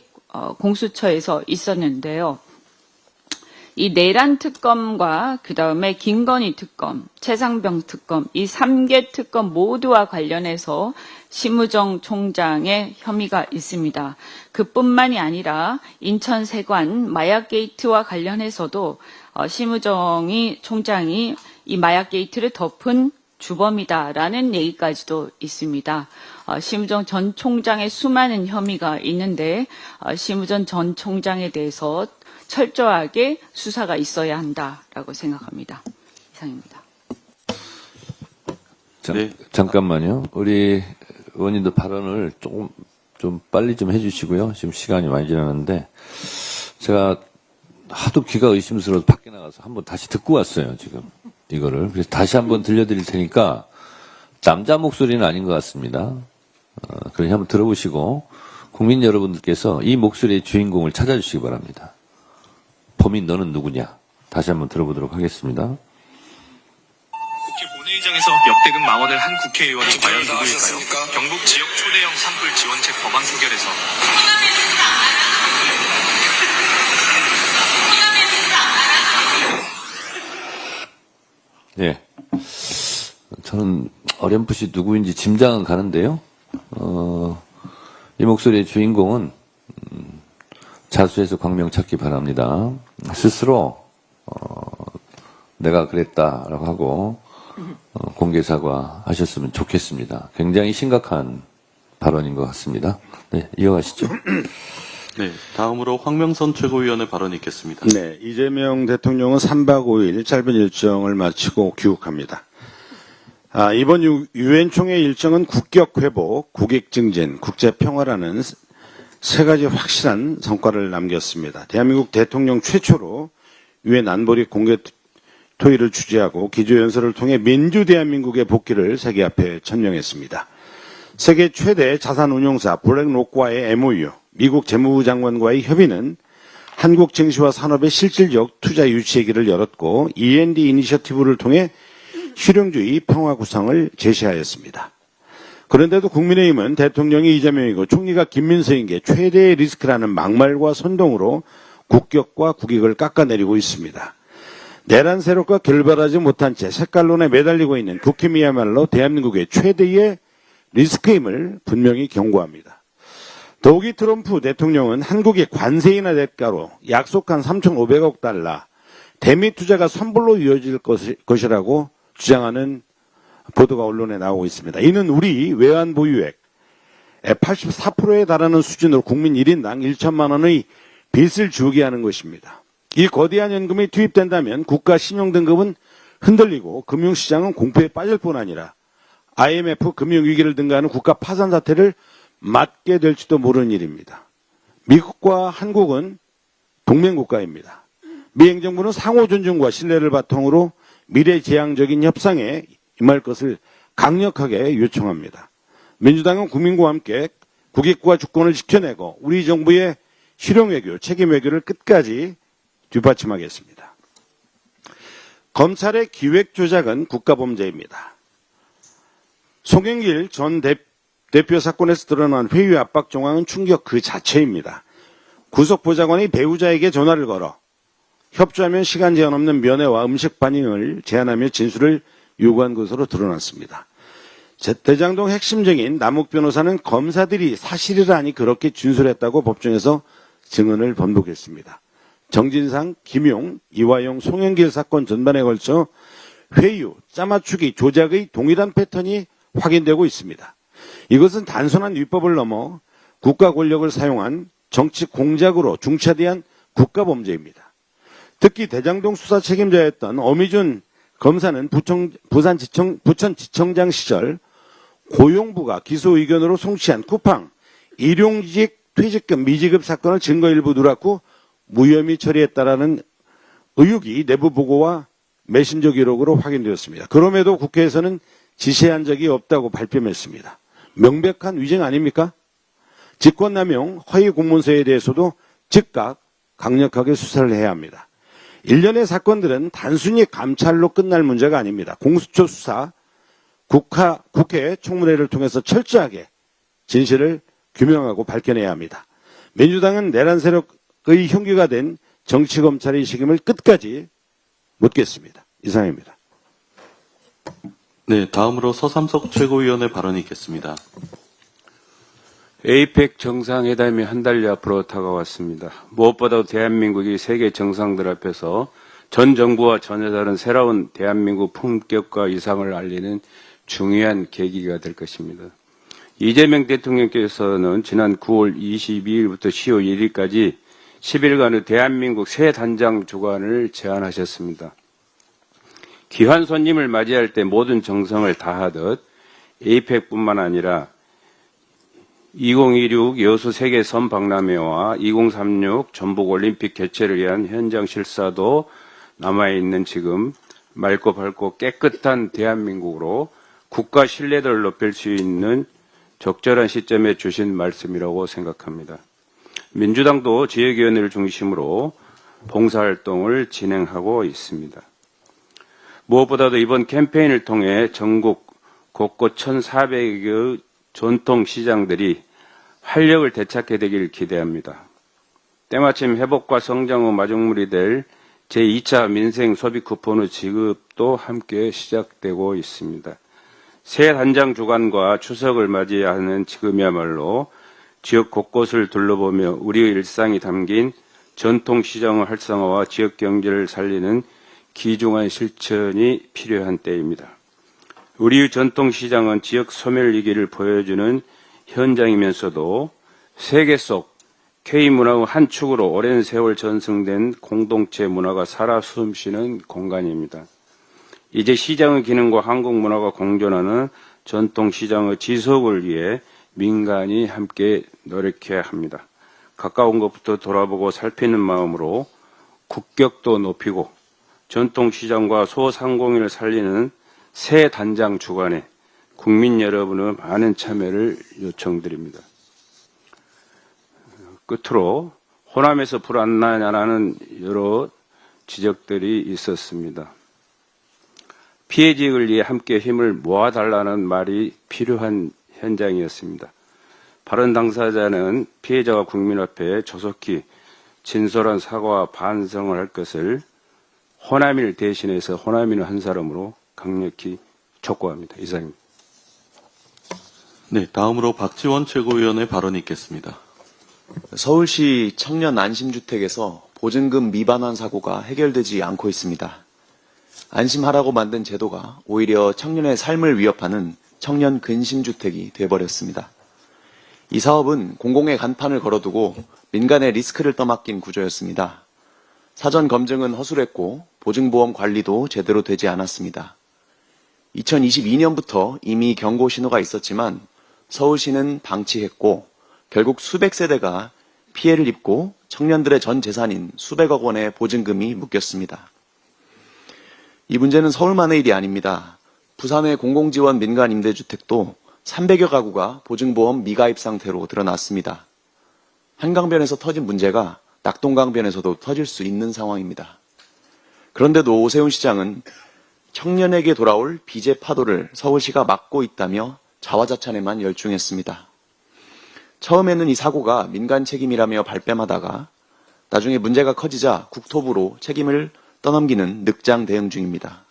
공수처에서 있었는데요. 이 내란 특검과 그다음에 김건희 특검, 최상병 특검 이 3개 특검 모두와 관련해서 심우정 총장의 혐의가 있습니다. 그뿐만이 아니라 인천세관 마약 게이트와 관련해서도 심우정이 총장이 이 마약 게이트를 덮은 주범이다라는 얘기까지도 있습니다. 심우정 전 총장의 수많은 혐의가 있는데 심우정 전 총장에 대해서 철저하게 수사가 있어야 한다라고 생각합니다. 이상입니다. 네. 잠깐만요. 우리 의원님도 발언을 좀 빨리 좀 해주시고요. 지금 시간이 많이 지났는데 제가 하도 귀가 의심스러워서 밖에 나가서 한번 다시 듣고 왔어요. 지금 이거를. 그래서 다시 한번 들려드릴 테니까 남자 목소리는 아닌 것 같습니다. 그러니 한번 들어보시고 국민 여러분들께서 이 목소리의 주인공을 찾아주시기 바랍니다. 범인 너는 누구냐? 다시 한번 들어보도록 하겠습니다. 국회 본회의장에서 역대급 망언을 한 국회의원이 과연 누구일까요? 경북 지역 초대형 산불 지원책 법안 소결에서 예. 저는 어렴풋이 누구인지 짐작은 가는데요. 이 목소리의 주인공은 자수해서 광명 찾기 바랍니다. 스스로 내가 그랬다라고 하고 공개 사과하셨으면 좋겠습니다. 굉장히 심각한 발언인 것 같습니다. 네, 이어가시죠. 네, 다음으로 황명선 최고위원의 발언이 있겠습니다. 네, 이재명 대통령은 3박 5일 짧은 일정을 마치고 귀국합니다. 이번 유엔 총회 일정은 국격 회복, 국익 증진, 국제 평화라는 세 가지 확실한 성과를 남겼습니다. 대한민국 대통령 최초로 유엔 안보리 공개 토의를 주재하고 기조연설을 통해 민주 대한민국의 복귀를 세계 앞에 천명했습니다. 세계 최대 자산운용사 블랙록과의 MOU, 미국 재무부 장관과의 협의는 한국 증시와 산업의 실질적 투자 유치의 길을 열었고 E&D 이니셔티브를 통해 실용주의 평화 구상을 제시하였습니다. 그런데도 국민의힘은 대통령이 이재명이고 총리가 김민석인 게 최대의 리스크라는 막말과 선동으로 국격과 국익을 깎아내리고 있습니다. 내란 세력과 결별하지 못한 채 색깔론에 매달리고 있는 국힘이야말로 대한민국의 최대의 리스크임을 분명히 경고합니다. 더욱이 트럼프 대통령은 한국의 관세 인하 대가로 약속한 3,500억 달러 대미 투자가 선불로 이어질 것이라고 주장하는 보도가 언론에 나오고 있습니다. 이는 우리 외환 보유액 84%에 달하는 수준으로 국민 1인당 1천만 원의 빚을 지우게 하는 것입니다. 이 거대한 연금이 투입된다면 국가 신용 등급은 흔들리고 금융시장은 공포에 빠질 뿐 아니라 IMF 금융위기를 등가하는 국가 파산 사태를 맞게 될지도 모르는 일입니다. 미국과 한국은 동맹국가입니다. 미 행정부는 상호 존중과 신뢰를 바탕으로 미래지향적인 협상에 임할 것을 강력하게 요청합니다. 민주당은 국민과 함께 국익과 주권을 지켜내고 우리 정부의 실용외교, 책임외교를 끝까지 뒷받침하겠습니다. 검찰의 기획조작은 국가범죄입니다. 송영길 전 대표 사건에서 드러난 회유 압박 정황은 충격 그 자체입니다. 구속보좌관이 배우자에게 전화를 걸어 협조하면 시간 제한 없는 면회와 음식 반응을 제한하며 진술을 요구한 것으로 드러났습니다. 대장동 핵심 증인 남욱 변호사는 검사들이 사실이라니 그렇게 진술했다고 법정에서 증언을 번복했습니다. 정진상, 김용, 이화영, 송영길 사건 전반에 걸쳐 회유, 짜맞추기, 조작의 동일한 패턴이 확인되고 있습니다. 이것은 단순한 위법을 넘어 국가 권력을 사용한 정치 공작으로 중차대한 국가범죄입니다. 특히 대장동 수사 책임자였던 어미준 검사는 부천지청장 시절 고용부가 기소 의견으로 송치한 쿠팡 일용직 퇴직금 미지급 사건을 증거 일부 누락후 무혐의 처리했다라는 의혹이 내부 보고와 메신저 기록으로 확인되었습니다. 그럼에도 국회에서는 지시한 적이 없다고 발뺌했습니다. 명백한 위증 아닙니까? 직권남용, 허위 공문서에 대해서도 즉각 강력하게 수사를 해야 합니다. 일련의 사건들은 단순히 감찰로 끝날 문제가 아닙니다. 공수처 수사, 국회 청문회를 통해서 철저하게 진실을 규명하고 밝혀내야 합니다. 민주당은 내란 세력의 흉기가 된 정치검찰의 책임을 끝까지 묻겠습니다. 이상입니다. 네, 다음으로 서삼석 최고위원의 발언이 있겠습니다. 에이펙 정상회담이 한 달여 앞으로 다가왔습니다. 무엇보다도 대한민국이 세계 정상들 앞에서 전 정부와 전혀 다른 새로운 대한민국 품격과 이상을 알리는 중요한 계기가 될 것입니다. 이재명 대통령께서는 지난 9월 22일부터 10월 1일까지 10일간의 대한민국 새 단장 주관을 제안하셨습니다. 귀한 손님을 맞이할 때 모든 정성을 다하듯 에이펙뿐만 아니라 2026 여수 세계 선박람회와 2036 전북 올림픽 개최를 위한 현장 실사도 남아있는 지금 맑고 밝고 깨끗한 대한민국으로 국가 신뢰도를 높일 수 있는 적절한 시점에 주신 말씀이라고 생각합니다. 민주당도 지역위원회를 중심으로 봉사활동을 진행하고 있습니다. 무엇보다도 이번 캠페인을 통해 전국 곳곳 1,400여 전통 시장들이 활력을 되찾게 되길 기대합니다. 때마침 회복과 성장의 마중물이 될 제2차 민생 소비 쿠폰의 지급 것도 함께 시작되고 있습니다. 새 단장 주간과 추석을 맞이하는 지금이야말로 지역 곳곳을 둘러보며 우리의 일상이 담긴 전통시장 활성화와 지역 경제를 살리는 귀중한 실천이 필요한 때입니다. 우리의 전통시장은 지역 소멸위기를 보여주는 현장이면서도 세계 속 K문화의 한 축으로 오랜 세월 전승된 공동체 문화가 살아 숨쉬는 공간입니다. 이제 시장의 기능과 한국 문화가 공존하는 전통시장의 지속을 위해 민간이 함께 노력해야 합니다. 가까운 것부터 돌아보고 살피는 마음으로 국격도 높이고 전통시장과 소상공인을 살리는 새 단장 주간에 국민 여러분의 많은 참여를 요청드립니다. 끝으로 호남에서 불 안 나냐라는 여러 지적들이 있었습니다. 피해 지역을 위해 함께 힘을 모아달라는 말이 필요한 현장이었습니다. 발언 당사자는 피해자가 국민 앞에 조속히 진솔한 사과와 반성을 할 것을 호남인을 대신해서 호남인의 한 사람으로 강력히 촉구합니다. 이상입니다. 네, 다음으로 박지원 최고위원의 발언이 있겠습니다. 서울시 청년 안심주택에서 보증금 미반환 사고가 해결되지 않고 있습니다. 안심하라고 만든 제도가 오히려 청년의 삶을 위협하는 청년 근심주택이 돼버렸습니다. 이 사업은 공공의 간판을 걸어두고 민간의 리스크를 떠맡긴 구조였습니다. 사전 검증은 허술했고 보증보험 관리도 제대로 되지 않았습니다. 2022년부터 이미 경고 신호가 있었지만 서울시는 방치했고 결국 수백 세대가 피해를 입고 청년들의 전 재산인 수백억 원의 보증금이 묶였습니다. 이 문제는 서울만의 일이 아닙니다. 부산의 공공지원 민간 임대주택도 300여 가구가 보증보험 미가입 상태로 드러났습니다. 한강변에서 터진 문제가 낙동강변에서도 터질 수 있는 상황입니다. 그런데도 오세훈 시장은 청년에게 돌아올 빚의 파도를 서울시가 막고 있다며 자화자찬에만 열중했습니다. 처음에는 이 사고가 민간 책임이라며 발뺌하다가 나중에 문제가 커지자 국토부로 책임을 떠넘기는 늑장 대응 중입니다.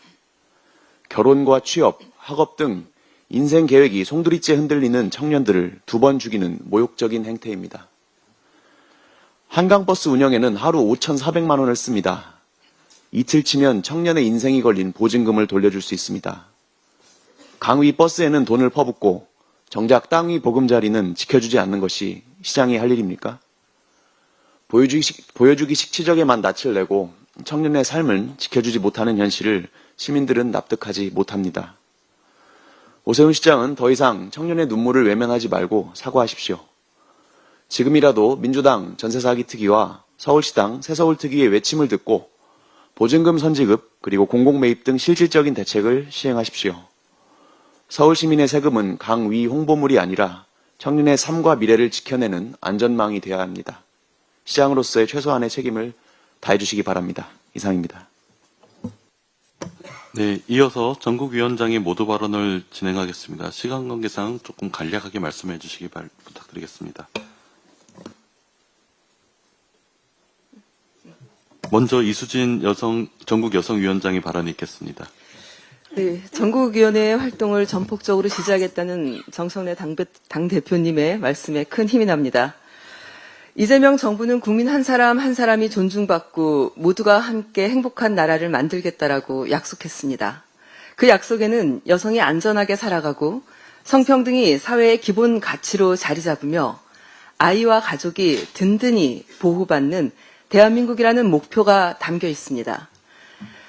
결혼과 취업, 학업 등 인생 계획이 송두리째 흔들리는 청년들을 두 번 죽이는 모욕적인 행태입니다. 한강버스 운영에는 하루 5,400만 원을 씁니다. 이틀 치면 청년의 인생이 걸린 보증금을 돌려줄 수 있습니다. 강위 버스에는 돈을 퍼붓고 정작 땅 위 보금자리는 지켜주지 않는 것이 시장이 할 일입니까? 보여주기 식치적에만 낯을 내고 청년의 삶을 지켜주지 못하는 현실을 시민들은 납득하지 못합니다. 오세훈 시장은 더 이상 청년의 눈물을 외면하지 말고 사과하십시오. 지금이라도 민주당 전세사기 특위와 서울시당 새서울 특위의 외침을 듣고 보증금 선지급 그리고 공공매입 등 실질적인 대책을 시행하십시오. 서울 시민의 세금은 강위 홍보물이 아니라 청년의 삶과 미래를 지켜내는 안전망이 되어야 합니다. 시장으로서의 최소한의 책임을 다해주시기 바랍니다. 이상입니다. 네, 이어서 전국위원장의 모두 발언을 진행하겠습니다. 시간 관계상 조금 간략하게 말씀해 주시기 부탁드리겠습니다. 먼저 이수진 전국 여성위원장의 발언이 있겠습니다. 네, 전국위원회 활동을 전폭적으로 지지하겠다는 정성래 당대표님의 말씀에 큰 힘이 납니다. 이재명 정부는 국민 한 사람 한 사람이 존중받고 모두가 함께 행복한 나라를 만들겠다라고 약속했습니다. 그 약속에는 여성이 안전하게 살아가고 성평등이 사회의 기본 가치로 자리 잡으며 아이와 가족이 든든히 보호받는 대한민국이라는 목표가 담겨 있습니다.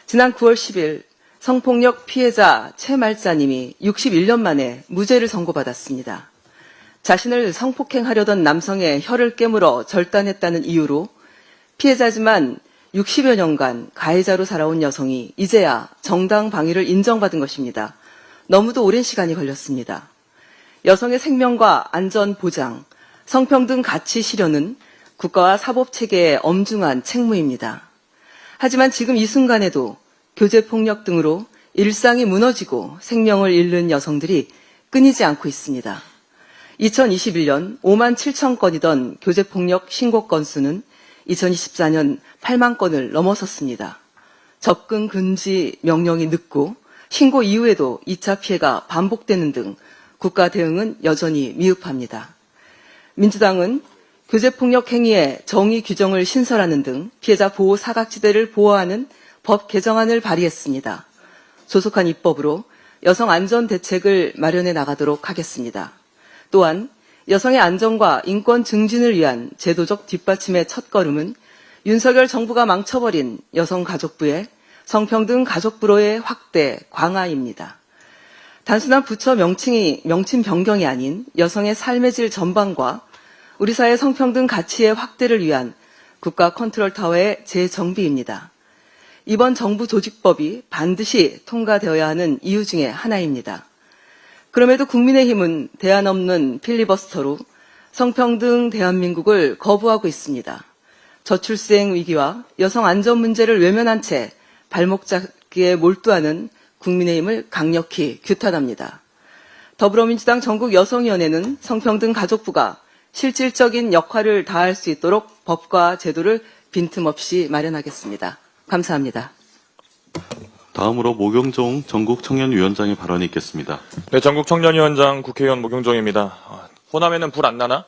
지난 9월 10일 성폭력 피해자 최말자님이 61년 만에 무죄를 선고받았습니다. 자신을 성폭행하려던 남성의 혀를 깨물어 절단했다는 이유로 피해자지만 60여 년간 가해자로 살아온 여성이 이제야 정당 방위를 인정받은 것입니다. 너무도 오랜 시간이 걸렸습니다. 여성의 생명과 안전 보장, 성평등 가치 실현은 국가와 사법체계의 엄중한 책무입니다. 하지만 지금 이 순간에도 교제폭력 등으로 일상이 무너지고 생명을 잃는 여성들이 끊이지 않고 있습니다. 2021년 5만 7천 건이던 교제폭력 신고 건수는 2024년 8만 건을 넘어섰습니다. 접근 금지 명령이 늦고 신고 이후에도 2차 피해가 반복되는 등 국가 대응은 여전히 미흡합니다. 민주당은 교제폭력 행위의 정의 규정을 신설하는 등 피해자 보호 사각지대를 보호하는 법 개정안을 발의했습니다. 조속한 입법으로 여성 안전 대책을 마련해 나가도록 하겠습니다. 또한 여성의 안전과 인권 증진을 위한 제도적 뒷받침의 첫걸음은 윤석열 정부가 망쳐버린 여성가족부의 성평등 가족부로의 확대, 강화입니다. 단순한 부처 명칭 변경이 아닌 여성의 삶의 질 전반과 우리 사회 성평등 가치의 확대를 위한 국가 컨트롤 타워의 재정비입니다. 이번 정부 조직법이 반드시 통과되어야 하는 이유 중에 하나입니다. 그럼에도 국민의힘은 대안 없는 필리버스터로 성평등 대한민국을 거부하고 있습니다. 저출생 위기와 여성 안전 문제를 외면한 채 발목 잡기에 몰두하는 국민의힘을 강력히 규탄합니다. 더불어민주당 전국여성위원회는 성평등 가족부가 실질적인 역할을 다할 수 있도록 법과 제도를 빈틈없이 마련하겠습니다. 감사합니다. 다음으로 모경종 전국청년위원장의 발언이 있겠습니다. 네, 전국청년위원장 국회의원 모경종입니다. 호남에는 불 안 나나?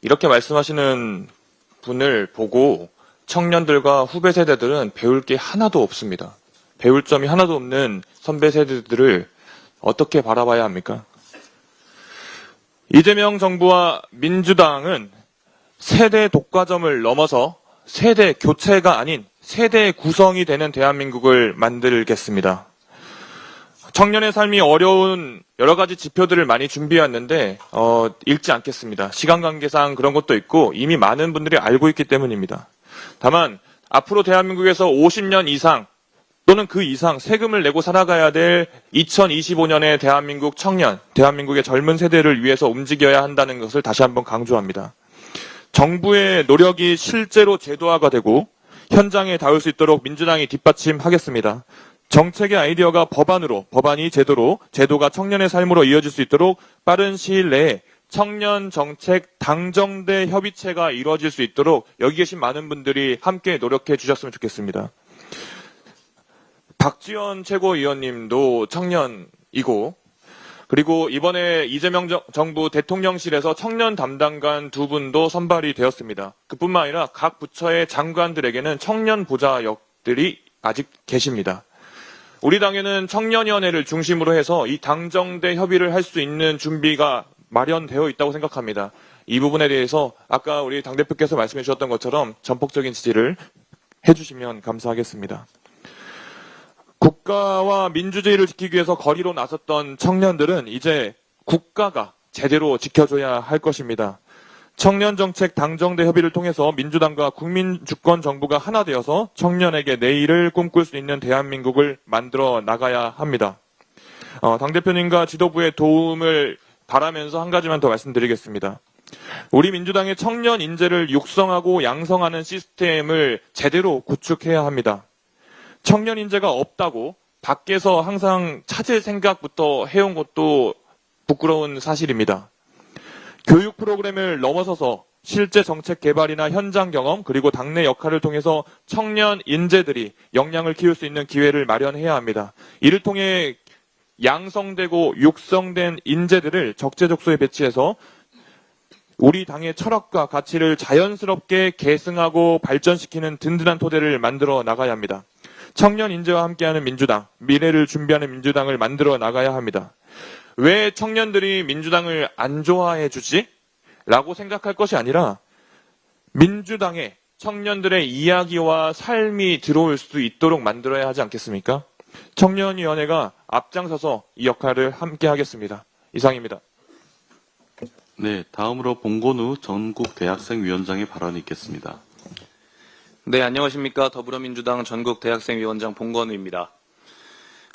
이렇게 말씀하시는 분을 보고 청년들과 후배 세대들은 배울 게 하나도 없습니다. 배울 점이 하나도 없는 선배 세대들을 어떻게 바라봐야 합니까? 이재명 정부와 민주당은 세대 독과점을 넘어서 세대 교체가 아닌 세대 구성이 되는 대한민국을 만들겠습니다. 청년의 삶이 어려운 여러 가지 지표들을 많이 준비했는데 읽지 않겠습니다. 시간 관계상 그런 것도 있고 이미 많은 분들이 알고 있기 때문입니다. 다만 앞으로 대한민국에서 50년 이상 또는 그 이상 세금을 내고 살아가야 될 2025년의 대한민국 청년, 대한민국의 젊은 세대를 위해서 움직여야 한다는 것을 다시 한번 강조합니다. 정부의 노력이 실제로 제도화가 되고 현장에 닿을 수 있도록 민주당이 뒷받침하겠습니다. 정책의 아이디어가 법안으로, 법안이 제도로, 제도가 청년의 삶으로 이어질 수 있도록 빠른 시일 내에 청년 정책 당정대 협의체가 이루어질 수 있도록 여기 계신 많은 분들이 함께 노력해 주셨으면 좋겠습니다. 박지원 최고위원님도 청년이고 그리고 이번에 이재명 정부 대통령실에서 청년 담당관 2분도 선발이 되었습니다. 그뿐만 아니라 각 부처의 장관들에게는 청년 보좌역들이 아직 계십니다. 우리 당에는 청년위원회를 중심으로 해서 이 당정대 협의를 할 수 있는 준비가 마련되어 있다고 생각합니다. 이 부분에 대해서 아까 우리 당대표께서 말씀해 주셨던 것처럼 전폭적인 지지를 해주시면 감사하겠습니다. 국가와 민주주의를 지키기 위해서 거리로 나섰던 청년들은 이제 국가가 제대로 지켜줘야 할 것입니다. 청년정책 당정대 협의를 통해서 민주당과 국민주권정부가 하나 되어서 청년에게 내일을 꿈꿀 수 있는 대한민국을 만들어 나가야 합니다. 당대표님과 지도부의 도움을 바라면서 한 가지만 더 말씀드리겠습니다. 우리 민주당의 청년 인재를 육성하고 양성하는 시스템을 제대로 구축해야 합니다. 청년 인재가 없다고 밖에서 항상 찾을 생각부터 해온 것도 부끄러운 사실입니다. 교육 프로그램을 넘어서서 실제 정책 개발이나 현장 경험 그리고 당내 역할을 통해서 청년 인재들이 역량을 키울 수 있는 기회를 마련해야 합니다. 이를 통해 양성되고 육성된 인재들을 적재적소에 배치해서 우리 당의 철학과 가치를 자연스럽게 계승하고 발전시키는 든든한 토대를 만들어 나가야 합니다. 청년 인재와 함께하는 민주당, 미래를 준비하는 민주당을 만들어 나가야 합니다. 왜 청년들이 민주당을 안 좋아해 주지? 라고 생각할 것이 아니라 민주당에 청년들의 이야기와 삶이 들어올 수 있도록 만들어야 하지 않겠습니까? 청년위원회가 앞장서서 이 역할을 함께 하겠습니다. 이상입니다. 네, 다음으로 봉건우 전국대학생위원장의 발언이 있겠습니다. 네, 안녕하십니까. 더불어민주당 전국대학생위원장 봉건우입니다.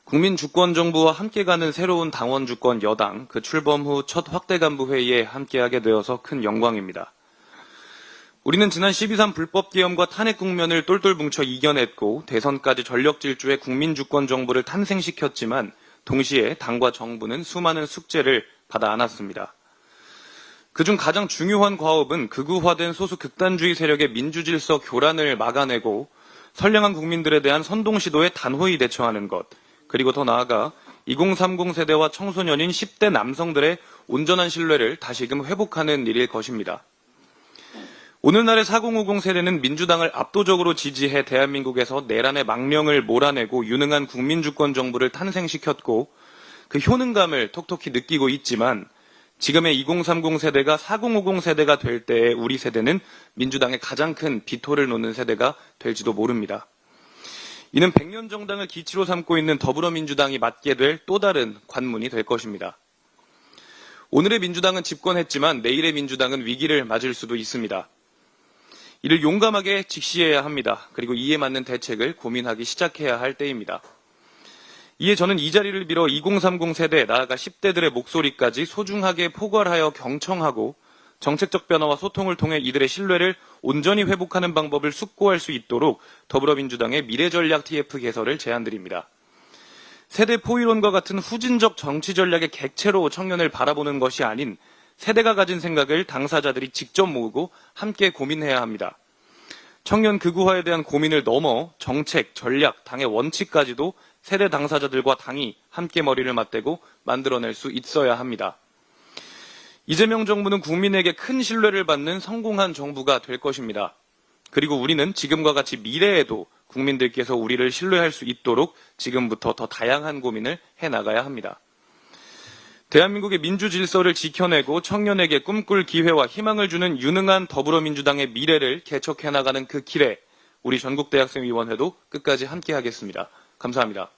국민주권정부와 함께 가는 새로운 당원주권 여당, 그 출범 후 첫 확대간부회의에 함께하게 되어서 큰 영광입니다. 우리는 지난 12.3 불법기염과 탄핵 국면을 똘똘 뭉쳐 이겨냈고 대선까지 전력질주의 국민주권정부를 탄생시켰지만 동시에 당과 정부는 수많은 숙제를 받아 안았습니다. 그중 가장 중요한 과업은 극우화된 소수 극단주의 세력의 민주질서 교란을 막아내고 선량한 국민들에 대한 선동 시도에 단호히 대처하는 것, 그리고 더 나아가 2030 세대와 청소년인 10대 남성들의 온전한 신뢰를 다시금 회복하는 일일 것입니다. 오늘날의 4050 세대는 민주당을 압도적으로 지지해 대한민국에서 내란의 망령을 몰아내고 유능한 국민주권 정부를 탄생시켰고 그 효능감을 톡톡히 느끼고 있지만 지금의 2030 세대가 4050 세대가 될 때의 우리 세대는 민주당의 가장 큰 비토를 놓는 세대가 될지도 모릅니다. 이는 100년 정당을 기치로 삼고 있는 더불어민주당이 맡게 될 또 다른 관문이 될 것입니다. 오늘의 민주당은 집권했지만 내일의 민주당은 위기를 맞을 수도 있습니다. 이를 용감하게 직시해야 합니다. 그리고 이에 맞는 대책을 고민하기 시작해야 할 때입니다. 이에 저는 이 자리를 빌어 2030 세대, 나아가 10대들의 목소리까지 소중하게 포괄하여 경청하고 정책적 변화와 소통을 통해 이들의 신뢰를 온전히 회복하는 방법을 숙고할 수 있도록 더불어민주당의 미래전략 TF 개설을 제안드립니다. 세대 포위론과 같은 후진적 정치 전략의 객체로 청년을 바라보는 것이 아닌 세대가 가진 생각을 당사자들이 직접 모으고 함께 고민해야 합니다. 청년 극우화에 대한 고민을 넘어 정책, 전략, 당의 원칙까지도 세대 당사자들과 당이 함께 머리를 맞대고 만들어낼 수 있어야 합니다. 이재명 정부는 국민에게 큰 신뢰를 받는 성공한 정부가 될 것입니다. 그리고 우리는 지금과 같이 미래에도 국민들께서 우리를 신뢰할 수 있도록 지금부터 더 다양한 고민을 해나가야 합니다. 대한민국의 민주 질서를 지켜내고 청년에게 꿈꿀 기회와 희망을 주는 유능한 더불어민주당의 미래를 개척해 나가는 그 길에 우리 전국대학생위원회도 끝까지 함께하겠습니다. 감사합니다.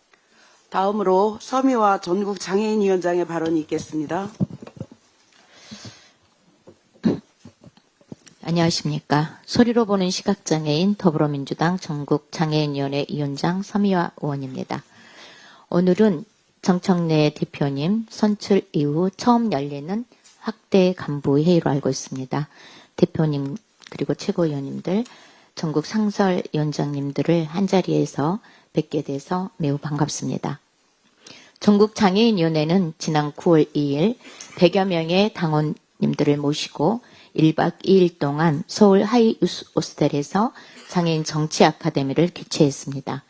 다음으로 서미화 전국장애인위원장의 발언이 있겠습니다. 안녕하십니까. 소리로 보는 시각장애인 더불어민주당 전국장애인위원회 위원장 서미화 의원입니다. 오늘은 정청래 대표님 선출 이후 처음 열리는 확대 간부 회의로 알고 있습니다. 대표님 그리고 최고위원님들, 전국 상설위원장님들을 한자리에서 뵙게 돼서 매우 반갑습니다. 전국장애인위원회는 지난 9월 2일 100여 명의 당원님들을 모시고 1박 2일 동안 서울 하이우스호스텔에서 장애인 정치 아카데미를 개최했습니다.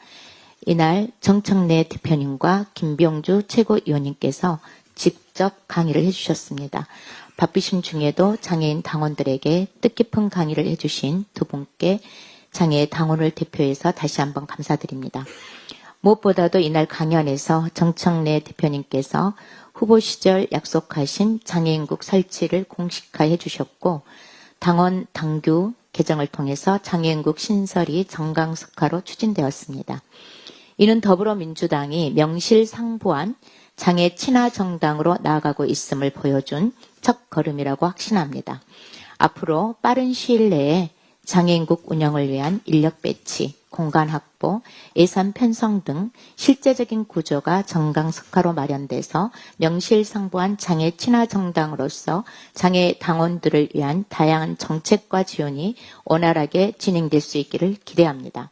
이날 정청래 대표님과 김병주 최고위원님께서 직접 강의를 해주셨습니다. 바쁘신 중에도 장애인 당원들에게 뜻깊은 강의를 해주신 두 분께 장애 당원을 대표해서 다시 한번 감사드립니다. 무엇보다도 이날 강연에서 정청래 대표님께서 후보 시절 약속하신 장애인국 설치를 공식화해 주셨고 당원 당규 개정을 통해서 장애인국 신설이 정강석화로 추진되었습니다. 이는 더불어민주당이 명실상부한 장애 친화 정당으로 나아가고 있음을 보여준 첫 걸음이라고 확신합니다. 앞으로 빠른 시일 내에 장애인국 운영을 위한 인력 배치, 공간 확보, 예산 편성 등 실제적인 구조가 정강석화로 마련돼서 명실상부한 장애 친화 정당으로서 장애 당원들을 위한 다양한 정책과 지원이 원활하게 진행될 수 있기를 기대합니다.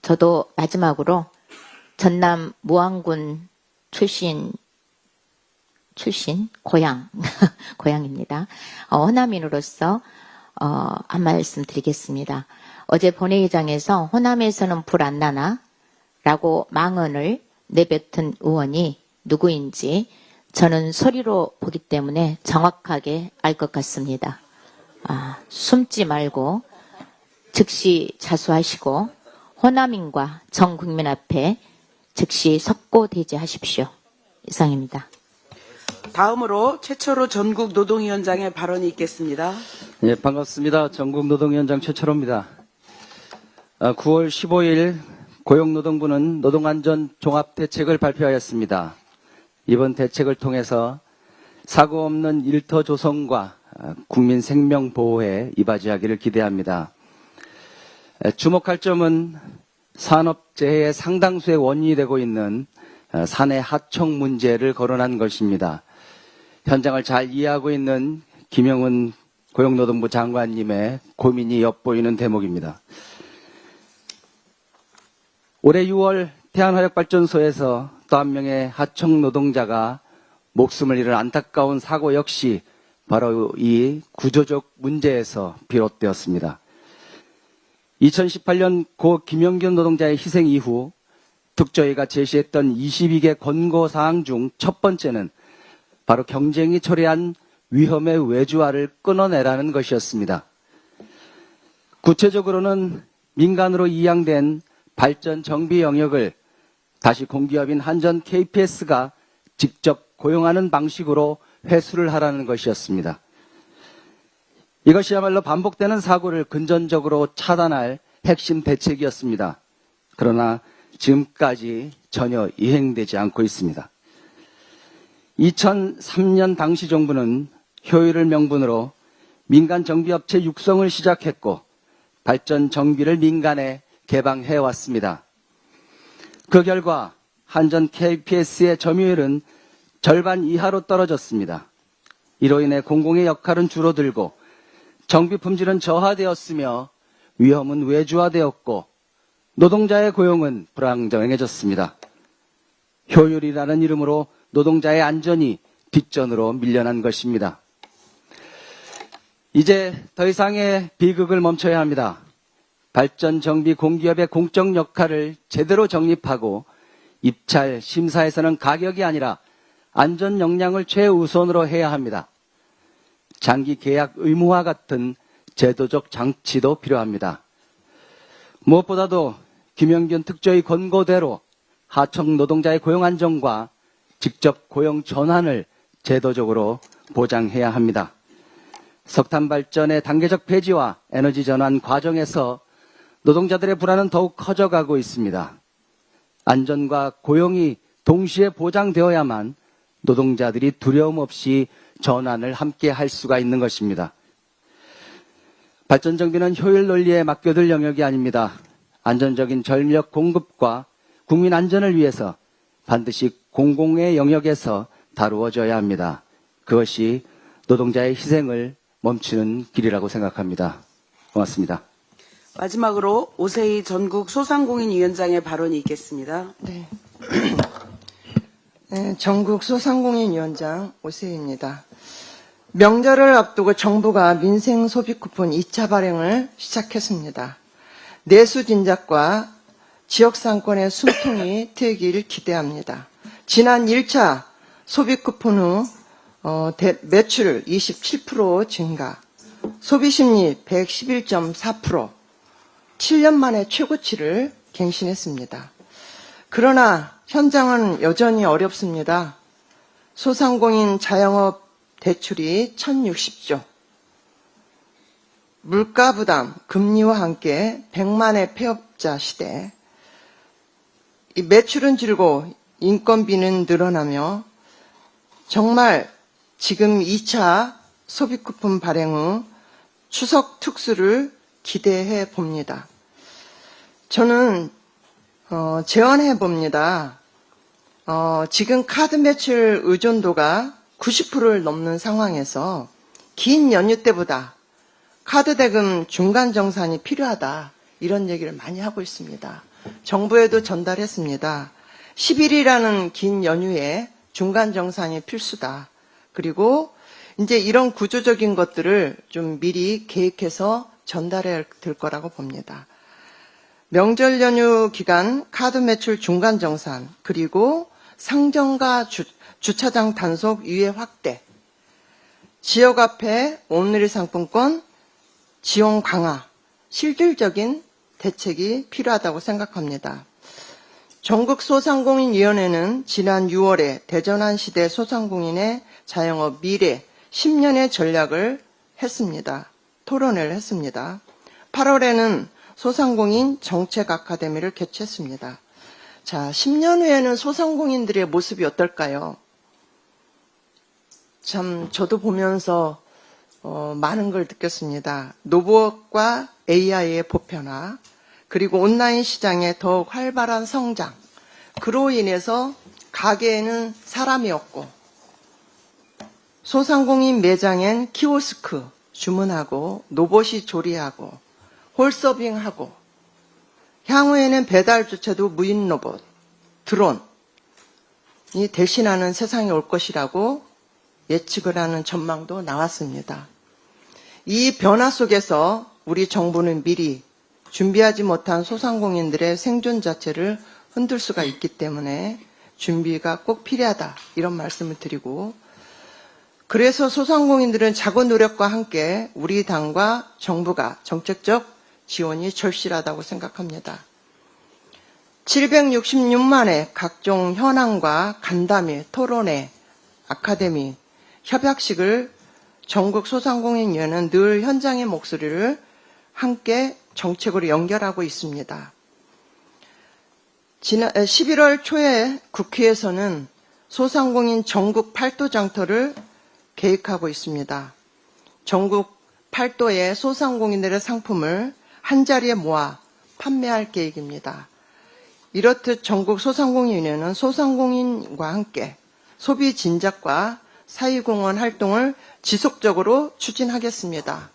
저도 마지막으로 전남 무안군 출신 고향입니다. 호남인으로서 한 말씀 드리겠습니다. 어제 본회의장에서 호남에서는 불 안 나나? 라고 망언을 내뱉은 의원이 누구인지 저는 소리로 보기 때문에 정확하게 알 것 같습니다. 숨지 말고 즉시 자수하시고 호남인과 전 국민 앞에 즉시 석고대죄하십시오. 이상입니다. 다음으로 최철호 전국 노동위원장의 발언이 있겠습니다. 예, 반갑습니다. 전국 노동위원장 최철호입니다. 9월 15일 고용노동부는 노동안전 종합대책을 발표하였습니다. 이번 대책을 통해서 사고 없는 일터 조성과 국민 생명 보호에 이바지하기를 기대합니다. 주목할 점은 산업재해의 상당수의 원인이 되고 있는 사내 하청 문제를 거론한 것입니다. 현장을 잘 이해하고 있는 김영은 고용노동부 장관님의 고민이 엿보이는 대목입니다. 올해 6월 태안화력발전소에서 또 한 명의 하청 노동자가 목숨을 잃은 안타까운 사고 역시 바로 이 구조적 문제에서 비롯되었습니다. 2018년 고 김영균 노동자의 희생 이후 특조위가 제시했던 22개 권고사항 중 첫 번째는 바로 경쟁이 초래한 위험의 외주화를 끊어내라는 것이었습니다. 구체적으로는 민간으로 이양된 발전 정비 영역을 다시 공기업인 한전 KPS가 직접 고용하는 방식으로 회수를 하라는 것이었습니다. 이것이야말로 반복되는 사고를 근본적으로 차단할 핵심 대책이었습니다. 그러나 지금까지 전혀 이행되지 않고 있습니다. 2003년 당시 정부는 효율을 명분으로 민간 정비업체 육성을 시작했고 발전 정비를 민간에 개방해 왔습니다. 그 결과 한전 KPS의 점유율은 절반 이하로 떨어졌습니다. 이로 인해 공공의 역할은 줄어들고 정비 품질은 저하되었으며 위험은 외주화되었고 노동자의 고용은 불안정해졌습니다. 효율이라는 이름으로 노동자의 안전이 뒷전으로 밀려난 것입니다. 이제 더 이상의 비극을 멈춰야 합니다. 발전 정비 공기업의 공적 역할을 제대로 정립하고 입찰 심사에서는 가격이 아니라 안전 역량을 최우선으로 해야 합니다. 장기 계약 의무화 같은 제도적 장치도 필요합니다. 무엇보다도 김영균 특조위 권고대로 하청 노동자의 고용 안정과 직접 고용 전환을 제도적으로 보장해야 합니다. 석탄 발전의 단계적 폐지와 에너지 전환 과정에서 노동자들의 불안은 더욱 커져가고 있습니다. 안전과 고용이 동시에 보장되어야만 노동자들이 두려움 없이 전환을 함께 할 수가 있는 것입니다. 발전 정비는 효율 논리에 맡겨둘 영역이 아닙니다. 안전적인 전력 공급과 국민 안전을 위해서 반드시 공공의 영역에서 다루어져야 합니다. 그것이 노동자의 희생을 멈추는 길이라고 생각합니다. 고맙습니다. 마지막으로 오세희 전국 소상공인위원장의 발언이 있겠습니다. 네. 네, 전국 소상공인위원장 오세희입니다. 명절을 앞두고 정부가 민생 소비 쿠폰 2차 발행을 시작했습니다. 내수 진작과 지역 상권의 숨통이 트이길 기대합니다. 지난 1차 소비 쿠폰 후 매출 27% 증가, 소비심리 111.4%, 7년 만에 최고치를 갱신했습니다. 그러나 현장은 여전히 어렵습니다. 소상공인 자영업 대출이 1060조, 물가 부담, 금리와 함께 100만의 폐업자 시대, 이 매출은 줄고 인건비는 늘어나며 정말 지금 2차 소비 쿠폰 발행 후 추석 특수를 기대해 봅니다. 저는 제안해 봅니다. 지금 카드 매출 의존도가 90%를 넘는 상황에서 긴 연휴 때보다 카드 대금 중간 정산이 필요하다, 이런 얘기를 많이 하고 있습니다. 정부에도 전달했습니다. 10일이라는 긴 연휴에 중간 정산이 필수다. 그리고 이제 이런 구조적인 것들을 좀 미리 계획해서 전달해야 될 거라고 봅니다. 명절 연휴 기간 카드 매출 중간 정산, 그리고 상점과 주차장 단속 유예 확대, 지역 화폐 온누리 상품권 지원 강화, 실질적인 대책이 필요하다고 생각합니다. 전국소상공인위원회는 지난 6월에 대전환시대 소상공인의 자영업 미래 10년의 전략을 했습니다. 토론회를 했습니다. 8월에는 소상공인 정책 아카데미를 개최했습니다. 자, 10년 후에는 소상공인들의 모습이 어떨까요? 참 저도 보면서 많은 걸 느꼈습니다. 노브워크와 AI의 보편화, 그리고 온라인 시장의 더욱 활발한 성장, 그로 인해서 가게에는 사람이 없고 소상공인 매장엔 키오스크 주문하고 로봇이 조리하고 홀서빙하고, 향후에는 배달 주체도 무인 로봇, 드론이 대신하는 세상이 올 것이라고 예측을 하는 전망도 나왔습니다. 이 변화 속에서 우리 정부는 미리 준비하지 못한 소상공인들의 생존 자체를 흔들 수가 있기 때문에 준비가 꼭 필요하다 이런 말씀을 드리고, 그래서 소상공인들은 자구 노력과 함께 우리 당과 정부가 정책적 지원이 절실하다고 생각합니다. 766만의 각종 현황과 간담회, 토론회, 아카데미, 협약식을 전국 소상공인위원회는 늘 현장의 목소리를 함께 정책으로 연결하고 있습니다. 지난 11월 초에 국회에서는 소상공인 전국 8도 장터를 계획하고 있습니다. 전국 8도의 소상공인들의 상품을 한자리에 모아 판매할 계획입니다. 이렇듯 전국 소상공인위원회는 소상공인과 함께 소비 진작과 사회공헌 활동을 지속적으로 추진하겠습니다.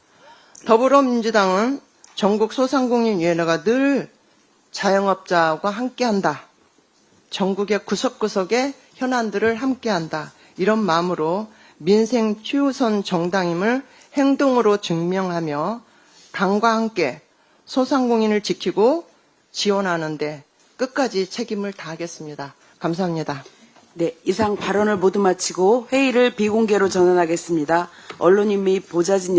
더불어민주당은 전국 소상공인위원회가 늘 자영업자와 함께한다. 전국의 구석구석의 현안들을 함께한다. 이런 마음으로 민생 최우선 정당임을 행동으로 증명하며 당과 함께 소상공인을 지키고 지원하는 데 끝까지 책임을 다하겠습니다. 감사합니다. 네, 이상 발언을 모두 마치고 회의를 비공개로 전환하겠습니다. 언론인 및 보좌진